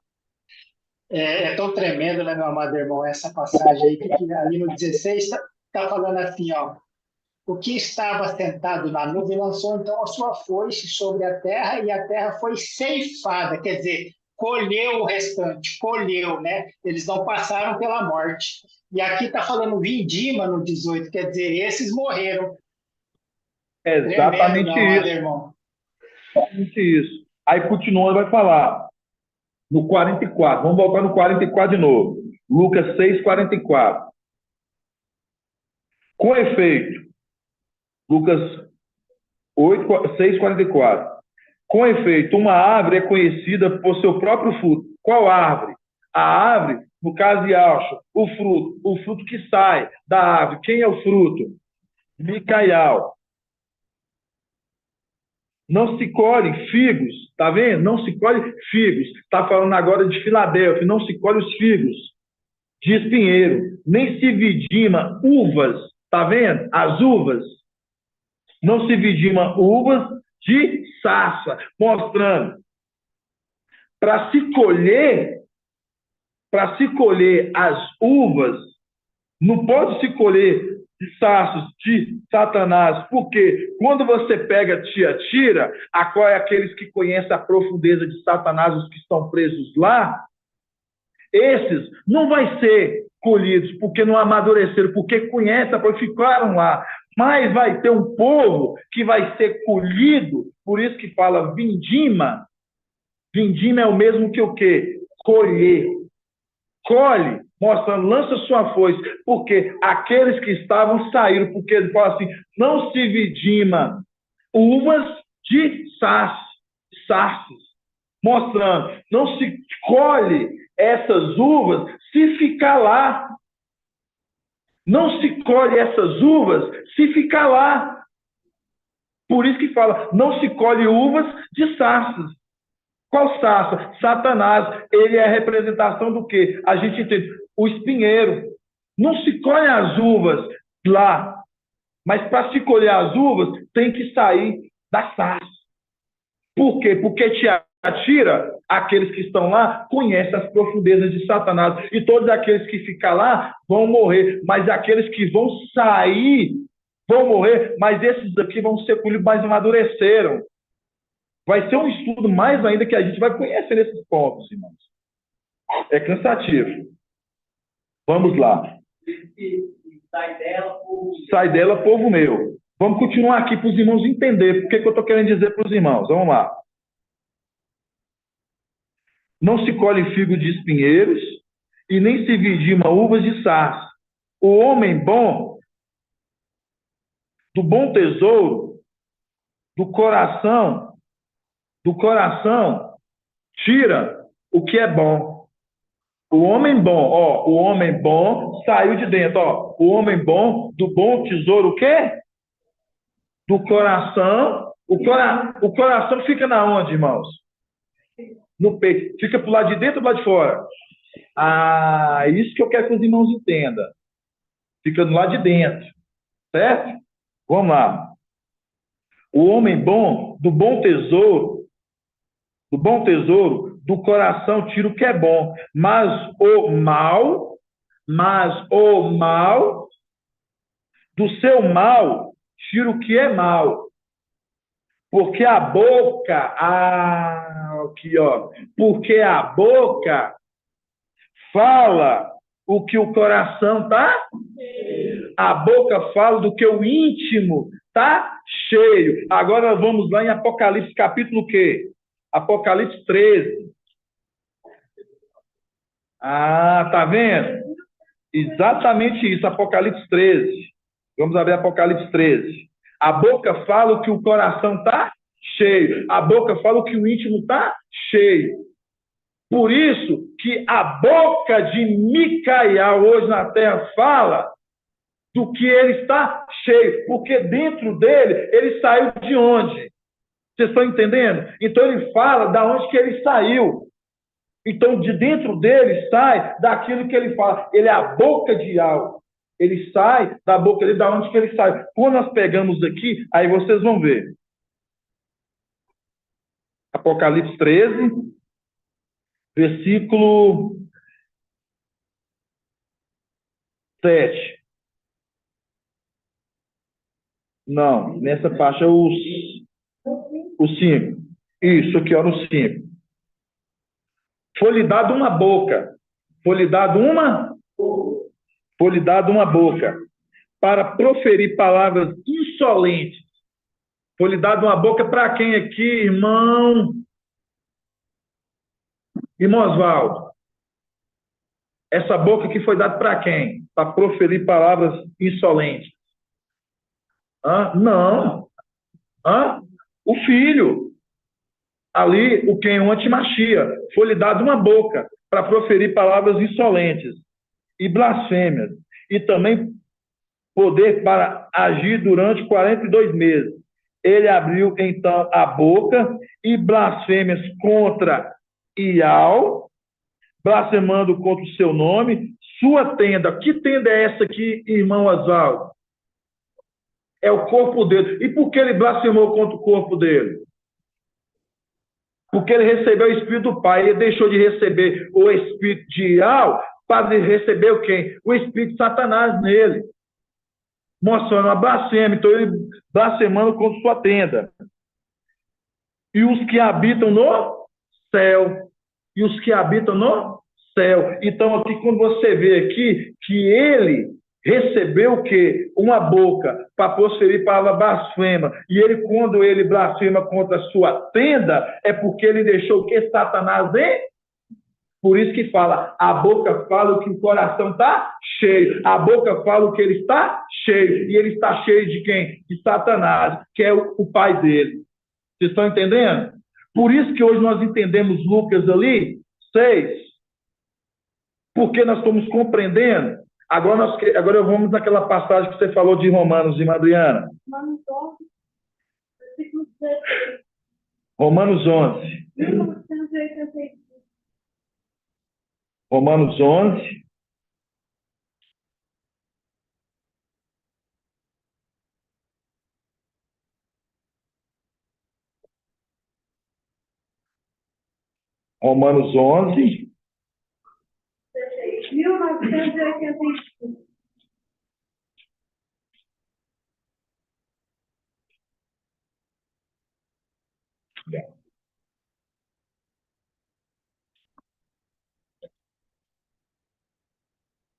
É tão tremendo, né, meu amado irmão, essa passagem aí, que ali no 16 está falando assim, ó, o que estava sentado na nuvem lançou então a sua foice sobre a terra e a terra foi ceifada, quer dizer, colheu o restante, colheu, né? Eles não passaram pela morte. E aqui está falando vindima no 18, quer dizer, esses morreram. Exatamente tremendo, isso. irmão. Exatamente isso. Aí continuando, vai falar no 44. Vamos voltar no 44 de novo. Lucas 6, 44. Com efeito, Lucas 8, 6, 44. Com efeito, uma árvore é conhecida por seu próprio fruto. Qual árvore? A árvore, no caso de Alcho, o fruto que sai da árvore. Quem é o fruto? Micael. Não se colhe figos, tá vendo? Não se colhe figos. Está falando agora de Filadélfia. Não se colhe os figos de espinheiro. Nem se vidima uvas, tá vendo? As uvas. Não se vidima uvas de sarça, mostrando para se colher as uvas, não pode se colher de sarços de Satanás, porque quando você pega Tiatira, a qual é aqueles que conhecem a profundeza de Satanás, os que estão presos lá, esses não vai ser colhidos, porque não amadureceram, porque conhecem, porque ficaram lá. Mas vai ter um povo que vai ser colhido, por isso que fala vindima. Vindima é o mesmo que o quê? Colher. Colhe, mostrando, lança sua foice, porque aqueles que estavam saíram, porque ele fala assim, não se vidima uvas de sarças, mostrando, não se colhe essas uvas se ficar lá. Não se colhe essas uvas se ficar lá. Por isso que fala, não se colhe uvas de sarças. Qual sarça? Satanás. Ele é a representação do quê? A gente entende. O espinheiro. Não se colhe as uvas lá. Mas para se colher as uvas, tem que sair da sarça. Por quê? Porque Tiatira, aqueles que estão lá, conhecem as profundezas de Satanás. E todos aqueles que ficam lá vão morrer. Mas aqueles que vão sair vão morrer. Mas esses aqui vão ser colhidos, mas amadureceram. Vai ser um estudo mais ainda que a gente vai conhecer nesses pontos, irmãos. É cansativo. Vamos lá. Sai dela, povo meu. Vamos continuar aqui para os irmãos entenderem o que eu estou querendo dizer para os irmãos. Vamos lá. Não se colhe figo de espinheiros e nem se vidima uvas de sarça. O homem bom, do bom tesouro, do coração, tira o que é bom. O homem bom, ó, o homem bom saiu de dentro, ó. O homem bom, do bom tesouro, o quê? Do coração. O coração fica na onde, irmãos? No peito. Fica pro lado de dentro ou pro lado de fora? Ah, isso que eu quero que os irmãos entendam. Fica do lado de dentro. Certo? Vamos lá. O homem bom, do bom tesouro, do coração tira o que é bom, mas o mal, do seu mal, tira o que é mal. Porque a boca, aqui ó, porque a boca fala o que o coração tá? A boca fala do que o íntimo está cheio. Agora nós vamos lá em Apocalipse, capítulo o quê? Apocalipse 13. Ah, tá vendo? Exatamente isso, Apocalipse 13. Vamos abrir Apocalipse 13. A boca fala o que o coração está cheio. A boca fala o que o íntimo está cheio. Por isso que a boca de Micael hoje na terra fala do que ele está cheio. Porque dentro dele, ele saiu de onde? Vocês estão entendendo? Então ele fala da onde que ele saiu. Então de dentro dele sai daquilo que ele fala. Ele é a boca de algo. Ele sai da boca dele, da onde que ele sai. Quando nós pegamos aqui, aí vocês vão ver. Apocalipse 13, versículo 7. Não, nessa faixa os 5. Isso aqui, ó, no 5. Foi-lhe dado uma boca. Foi-lhe dado uma boca para proferir palavras insolentes. Foi-lhe dado uma boca para quem aqui, irmão? Irmão Oswaldo. Essa boca que foi dada para quem? Para proferir palavras insolentes. Não. O filho. Ali, o quem? O antimachia. Foi-lhe dado uma boca para proferir palavras insolentes e blasfêmias. E também poder para agir durante 42 meses. Ele abriu, então, a boca e blasfêmias contra Ial, blasfemando contra o seu nome, sua tenda. Que tenda é essa aqui, irmão Oswaldo? É o corpo dele. E por que ele blasfemou contra o corpo dele? Porque ele recebeu o Espírito do Pai. Ele deixou de receber o Espírito de Ial para receber o quem? O Espírito de Satanás nele. Mostrando a blasfêmia. Então ele blasfemando contra sua tenda. E os que habitam no céu. E os que habitam no céu. Então aqui quando você vê aqui que ele recebeu o quê? Uma boca para proferir palavra blasfema. E ele, quando ele blasfema contra a sua tenda, é porque ele deixou o que? Satanás em? Por isso que fala, a boca fala o que o coração está cheio. A boca fala o que ele está cheio. E ele está cheio de quem? De Satanás, que é o pai dele. Vocês estão entendendo? Por isso que hoje nós entendemos Lucas ali, 6. Porque nós estamos compreendendo. Agora vamos naquela passagem que você falou de Romanos, irmã Adriana. Romanos 11. Romanos 11. Romanos 11. 1985.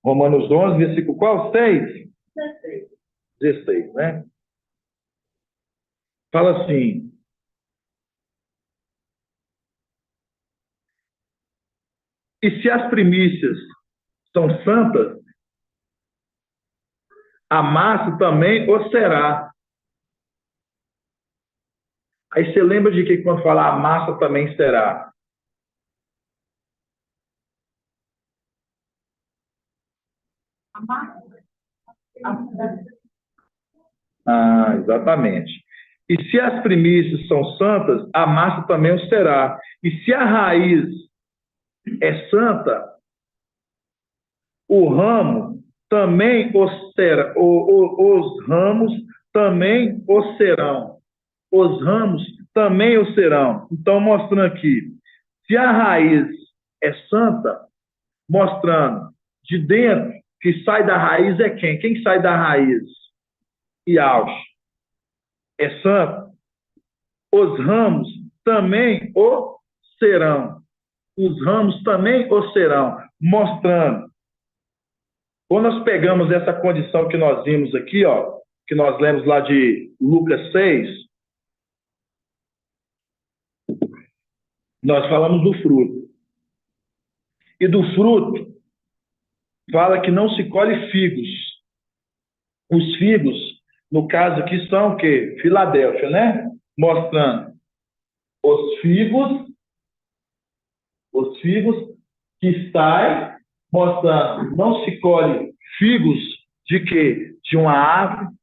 Romanos 11, versículo qual? 6? 16, né? Fala assim. E se as primícias são santas, a massa também o será. Aí você lembra de que quando fala a massa também será? Exatamente. E se as primícias são santas, a massa também o será. E se a raiz é santa, o ramo também o será. Os ramos também o serão. Os ramos também o serão. Então, mostrando aqui, se a raiz é santa, mostrando de dentro, que sai da raiz é quem? Quem sai da raiz? Ial. É santo. Os ramos também o serão. Os ramos também o serão. Mostrando. Quando nós pegamos essa condição que nós vimos aqui, ó, que nós lemos lá de Lucas 6, nós falamos do fruto. E do fruto, fala que não se colhe figos. Os figos, no caso aqui, são o quê? Filadélfia, né? Mostrando os figos que saem, mostrando, não se colhe figos de quê? De uma árvore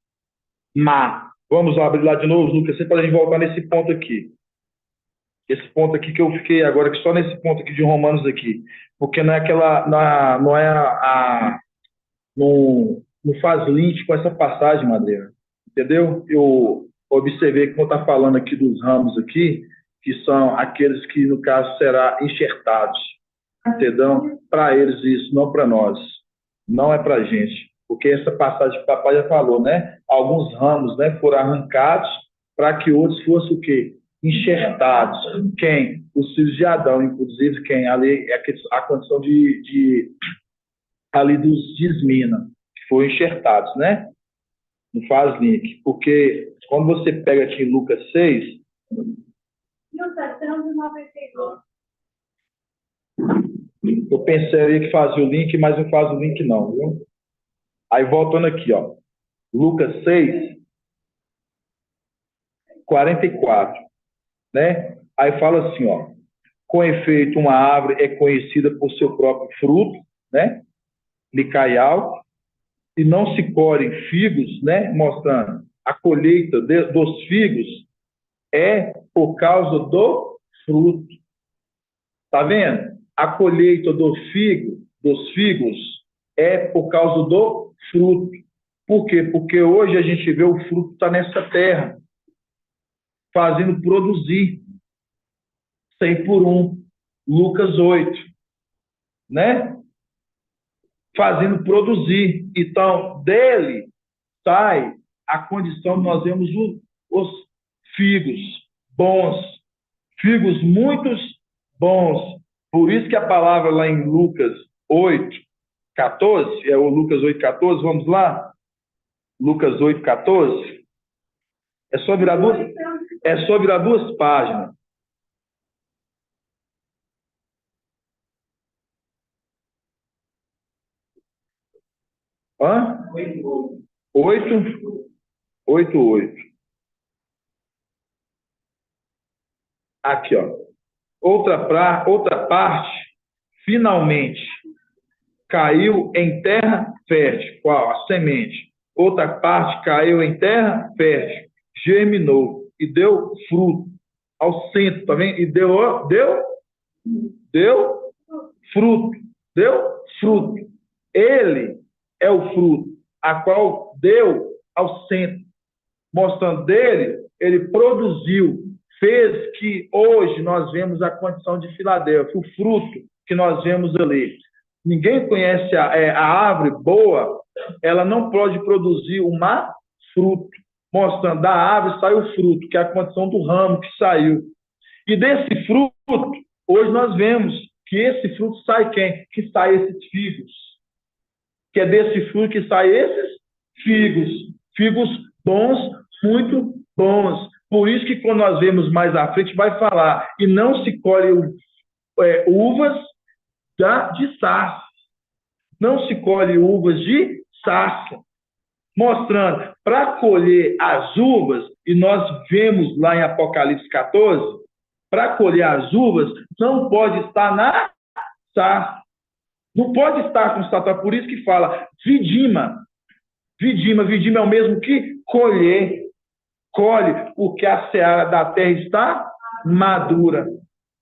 má. Vamos abrir lá de novo, Lucas, para a gente voltar nesse ponto aqui. Esse ponto aqui que eu fiquei agora, que só nesse ponto aqui de Romanos aqui. Porque não é aquela, não é não faz link com essa passagem, Madeira. Entendeu? Eu observei que quando está falando aqui dos ramos aqui, que são aqueles que, no caso, será enxertados. Entendeu? Para eles isso, não para nós. Não é para a gente. Porque essa passagem que o papai já falou, né? Alguns ramos, né, foram arrancados para que outros fossem o quê? Enxertados. Quem? Os filhos de Adão, inclusive, quem? Ali é a condição ali dos Dismina, que foram enxertados, né? Não faz link. Porque quando você pega aqui em Lucas 6... 1792. Eu pensaria que fazia o link, mas não faz o link não, viu? Aí voltando aqui, ó. Lucas 6, 44, né? Aí fala assim, ó. Com efeito, uma árvore é conhecida por seu próprio fruto, né? Micaial, e não se colhem figos, né? Mostrando a colheita dos figos é por causa do fruto. Tá vendo? A colheita dos figos é por causa do fruto. Por quê? Porque hoje a gente vê o fruto está nessa terra, fazendo produzir 100 por 1. Lucas 8, né? Fazendo produzir. Então, dele sai a condição de nós vemos os figos bons, figos muitos bons. Por isso que a palavra lá em Lucas 8, 14, é o Lucas 8, 14, vamos lá? Lucas 8, 14. É só virar duas páginas. Hã? 8, 8. Aqui, ó. Outra parte, finalmente, caiu em terra fértil. Qual? A semente. Outra parte caiu em terra fértil, germinou e deu fruto. Ao centro, tá vendo? E deu fruto. Deu fruto. Ele é o fruto, a qual deu ao centro. Mostrando dele, ele produziu, fez que hoje nós vemos a condição de Filadélfia, o fruto que nós vemos ali. Ninguém conhece a árvore boa, ela não pode produzir um má fruto. Mostrando da árvore sai o fruto, que é a condição do ramo que saiu. E desse fruto, hoje nós vemos que esse fruto sai quem? Que sai esses figos. Que é desse fruto que sai esses figos. Figos bons, muito bons. Por isso que quando nós vemos mais à frente, vai falar, e não se colhe uvas de sarça. Não se colhe uvas de sarça. Mostrando, para colher as uvas, e nós vemos lá em Apocalipse 14, para colher as uvas, não pode estar na sarça. Não pode estar com sarça. Por isso que fala vidima. Vidima é o mesmo que colher. Colhe, porque a seara da terra está madura.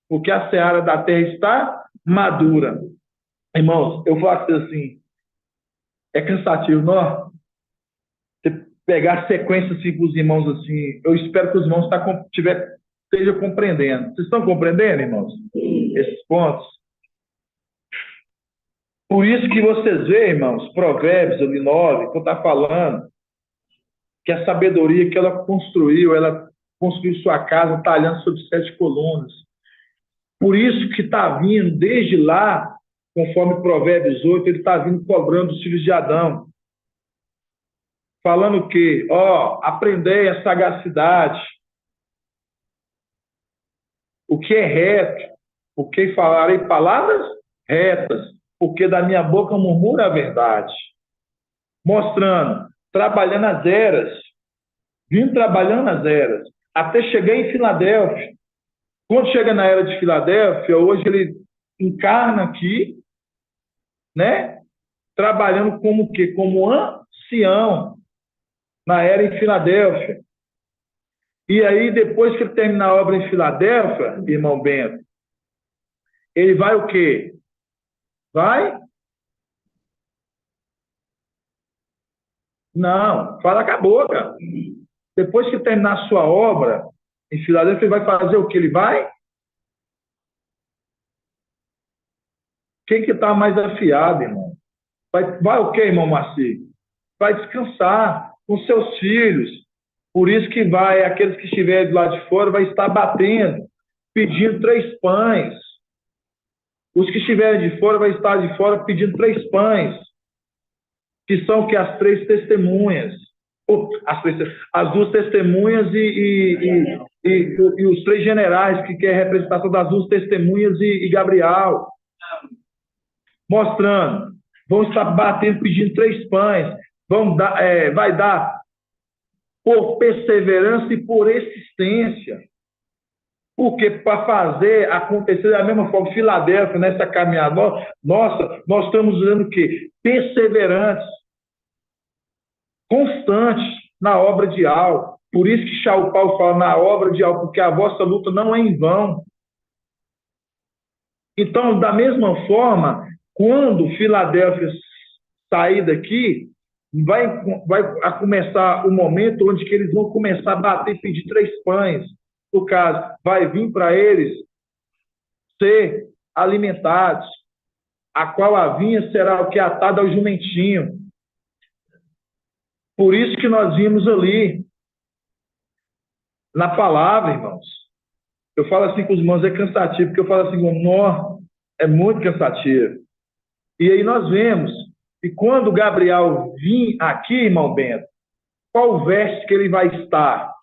Porque a seara da terra está madura. Irmãos, eu faço assim, é cansativo, não? Você pegar a sequência assim com os irmãos assim, eu espero que os irmãos estejam compreendendo. Vocês estão compreendendo, irmãos? Esses pontos? Por isso que vocês veem, irmãos, Provérbios ali 9, que eu estou falando, que a sabedoria que ela construiu sua casa talhando sobre 7 colunas. Por isso que está vindo, desde lá, conforme Provérbios 8, ele está vindo cobrando os filhos de Adão. falando que, aprendei a sagacidade, o que é reto, porque falarei palavras retas, porque da minha boca murmura a verdade. Mostrando, trabalhando as eras, vim trabalhando as eras, até chegar em Filadélfia. Quando chega na era de Filadélfia, hoje ele encarna aqui, né? Trabalhando como o quê? Como ancião na era em Filadélfia. E aí, depois que ele terminar a obra em Filadélfia, irmão Bento, ele vai o quê? Vai? Não, fala com a boca. Depois que terminar a sua obra em Filadélfia, ele vai fazer o que? Ele vai? Quem que está mais afiado, irmão? Vai o quê, irmão Marci? Vai descansar com seus filhos. Por isso que vai, aqueles que estiverem do lado de fora, vai estar batendo, pedindo 3 pães. Os que estiverem de fora, vai estar de fora pedindo 3 pães, que são que as 3 testemunhas. As 2 testemunhas e os 3 generais, que é a representação das 2 testemunhas e Gabriel. Mostrando, vão estar batendo, pedindo 3 pães, vai dar por perseverança e por existência. Porque para fazer acontecer da mesma forma, Filadélfia, nessa caminhada nossa, nós estamos usando o quê? Perseverantes, constantes na obra de algo. Por isso que Paulo fala na obra de algo, porque a vossa luta não é em vão. Então, da mesma forma, quando Filadélfia sair daqui, vai começar o momento onde que eles vão começar a bater e pedir 3 pães. No caso, vai vir para eles ser alimentados, a qual a vinha será o que? Atada ao jumentinho. Por isso que nós vimos ali, na palavra, irmãos. Eu falo assim com os irmãos, é cansativo, porque eu falo assim, nó, é muito cansativo. E aí nós vemos, e quando Gabriel vir aqui, irmão Bento, qual veste que ele vai estar?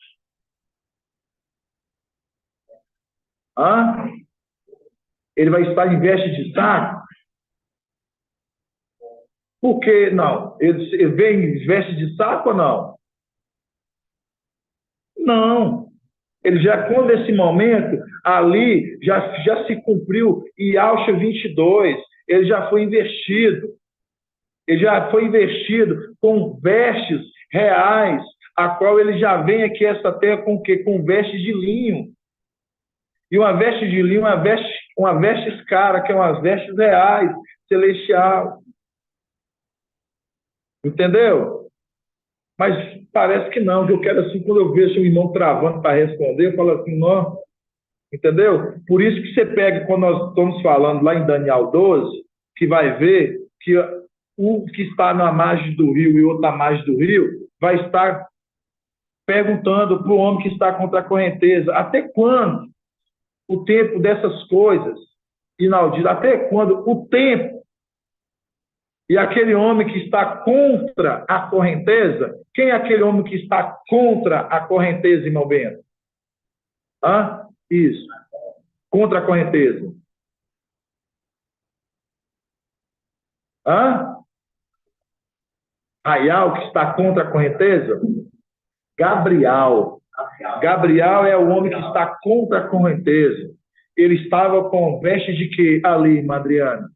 Ele vai estar em veste de saco? Por que não? Ele vem em veste de saco ou não? Não. Ele já, quando esse momento, ali, já se cumpriu, e Alcha 22, ele já foi investido. Ele já foi investido com vestes reais, a qual ele já vem aqui essa terra com o quê? Com vestes de linho. E uma veste de linho, uma veste cara, que é umas vestes reais, celestial. Entendeu? Mas parece que não, que eu quero assim, quando eu vejo um irmão travando para responder, eu falo assim, não. Entendeu? Por isso que você pega, quando nós estamos falando lá em Daniel 12, que vai ver que um que está na margem do rio e outro na margem do rio, vai estar perguntando para o homem que está contra a correnteza, até quando o tempo dessas coisas inauditas, até quando o tempo, e aquele homem que está contra a correnteza, quem é aquele homem que está contra a correnteza, irmão Bento? Isso, contra a correnteza. Raial, que está contra a correnteza? Gabriel. Gabriel é o homem que está contra a correnteza. Ele estava com veste de quê ali, Madriana?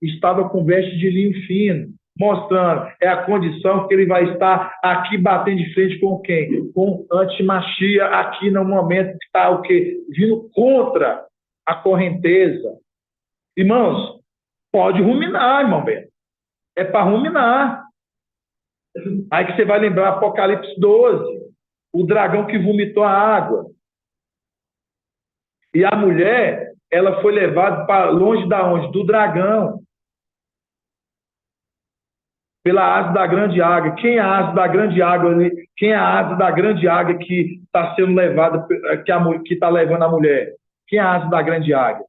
Estava com veste de linho fino, mostrando, é a condição que ele vai estar aqui batendo de frente com quem? Com antimachia, aqui no momento que está o quê? Vindo contra a correnteza. Irmãos, pode ruminar, irmão Bento. É para ruminar. Aí que você vai lembrar Apocalipse 12, o dragão que vomitou a água. E a mulher, ela foi levada para longe da onde? Do dragão. Pela asa da grande águia. Quem é a asa da grande águia ali? Quem é a asa da grande águia que está sendo levada, que está levando a mulher? Quem é a asa da grande águia?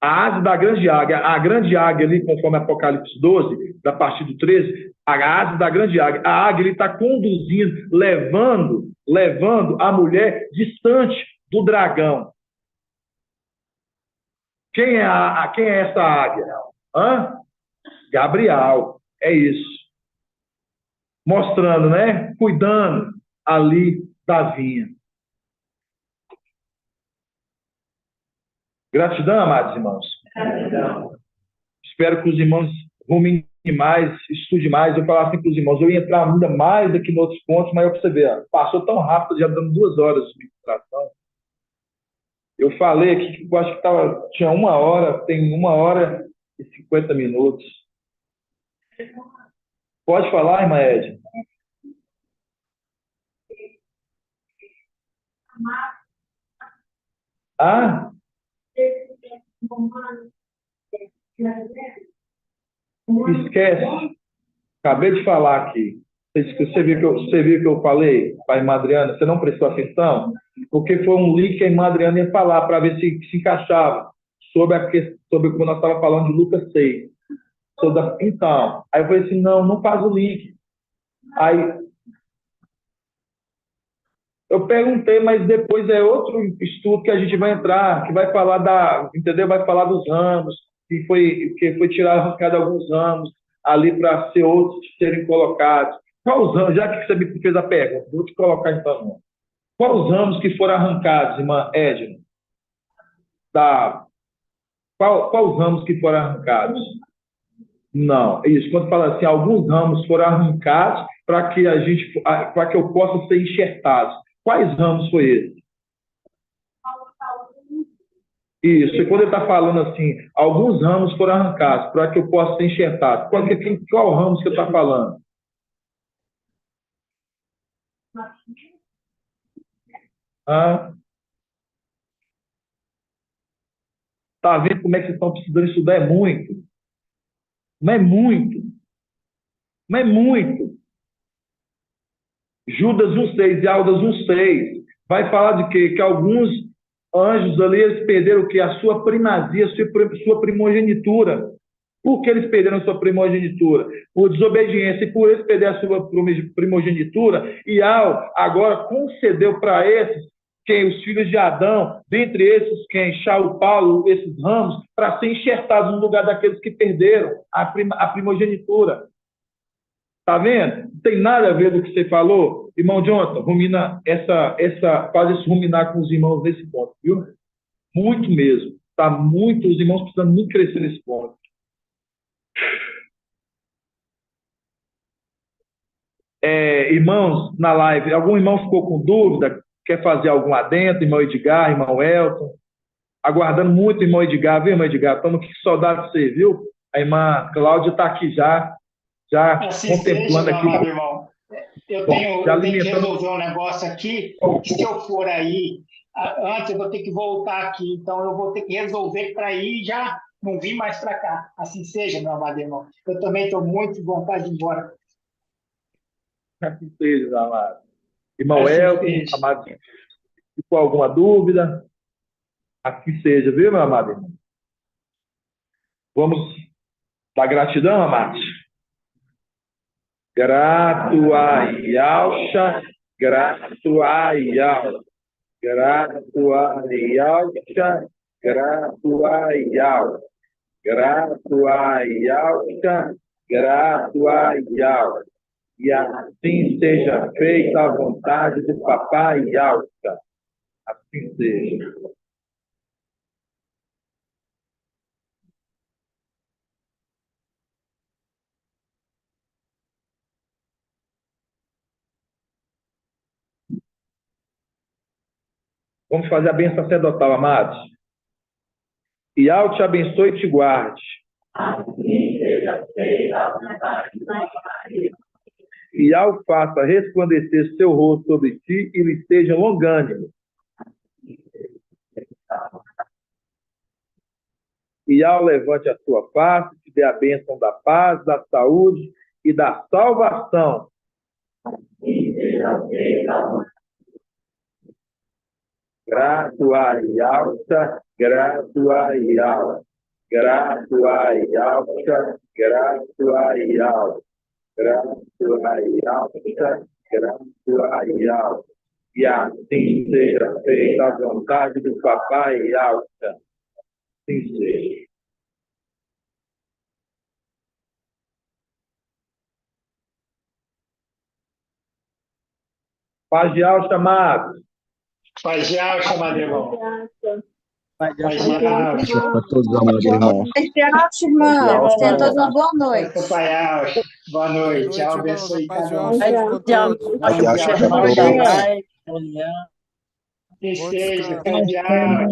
A asa da grande águia. A grande águia ali, conforme Apocalipse 12, da partir do 13, a asa da grande águia. A águia está conduzindo, levando a mulher distante do dragão. Quem é essa águia? Gabriel. É isso. Mostrando, né? Cuidando ali da vinha. Gratidão, amados irmãos. Gratidão. Espero que os irmãos ruminem mais, estudem mais. Eu falar assim para os irmãos, eu ia entrar ainda mais aqui em outros pontos, mas para você ver, passou tão rápido, já dando 2 horas de ministração. Eu falei aqui que eu acho que tinha 1 hora, tem 1 hora e 50 minutos. Pode falar, irmã Ed? Esquece. Acabei de falar aqui. Você viu que eu falei para a irmã Adriana? Você não prestou atenção? Porque foi um link que a irmã Adriana ia falar para ver se encaixava sobre como nós estávamos falando de Lucas 6. Então, aí eu falei assim, não faz o link. Aí eu perguntei, mas depois é outro estudo que a gente vai entrar, que vai falar entendeu? Vai falar dos ramos, que foi arrancado alguns ramos ali para ser outros serem colocados. Quais os ramos? Já que você me fez a pergunta, vou te colocar então. Quais os ramos que foram arrancados, irmã Edna? Quais os ramos que foram arrancados? Não, isso. Quando fala assim, alguns ramos foram arrancados para que eu possa ser enxertado. Quais ramos foi esse? Isso. E quando ele está falando assim, alguns ramos foram arrancados para que eu possa ser enxertado. Qual ramos que ele está falando? Tá vendo como é que vocês estão precisando estudar? É muito. Não é muito. Não é muito. Judas 1,6 e Aldas 1,6 vai falar de quê? Que alguns anjos ali, eles perderam o quê? A sua primazia, a sua primogenitura. Por que eles perderam a sua primogenitura? Por desobediência. E por eles perder a sua primogenitura, e agora concedeu para esses, os filhos de Adão, dentre esses, Saulo, Paulo, esses ramos, para ser enxertados no lugar daqueles que perderam a primogenitura. Tá vendo? Não tem nada a ver do que você falou. Irmão Jonathan, faz esse ruminar com os irmãos nesse ponto, viu? Muito mesmo. Tá muito, os irmãos precisam muito crescer nesse ponto. Irmãos, na live, algum irmão ficou com dúvida? Quer fazer algum adendo? Irmão Edgar, irmão Elton? Aguardando muito, irmão Edgar, viu, irmão Edgar? Estamos aqui com saudade de você, viu? A irmã Cláudia está aqui já assim contemplando seja, aqui. Meu amado irmão. Eu tenho que resolver um negócio aqui. Se eu for aí, antes eu vou ter que voltar aqui, então eu vou ter que resolver para ir e já não vir mais para cá. Assim seja, meu amado irmão. Eu também estou muito de vontade de ir embora. Assim seja, amado. Irmão Elton, amado, ficou alguma dúvida? Assim seja, viu, meu amado irmão? Vamos dar gratidão, amados? Grato a Yalcha, grato a Yalcha, grato a Yalcha, grato a Yalcha, grato a Yalcha, grato a Yalcha. E assim seja feita a vontade do papai Yalcha. Assim seja. Vamos fazer a bênção sacerdotal, amados. E Yahweh te abençoe e te guarde. E Yahweh faça resplandecer seu rosto sobre ti e lhe seja longânimo. E Yahweh levante a sua face, te dê a bênção da paz, da saúde e da salvação. Grato a Yalta, grato a Yahweh. Graçoai alta, graçoai alta, graçoai alta, graçoai alta. E assim seja feita a vontade do Papai alta. Assim seja. Paz de alta, amados. Paz de alta, amado irmão. Paz de alta. Para todos, amados irmãos. Irmãos, tenha todos uma boa noite. Pai alto. Boa noite. Boa Tchau, noite, irmãos. A abençoe paz de cada um. Deus seja com todos. Paz de alta para todos. Que seja, paz de alta.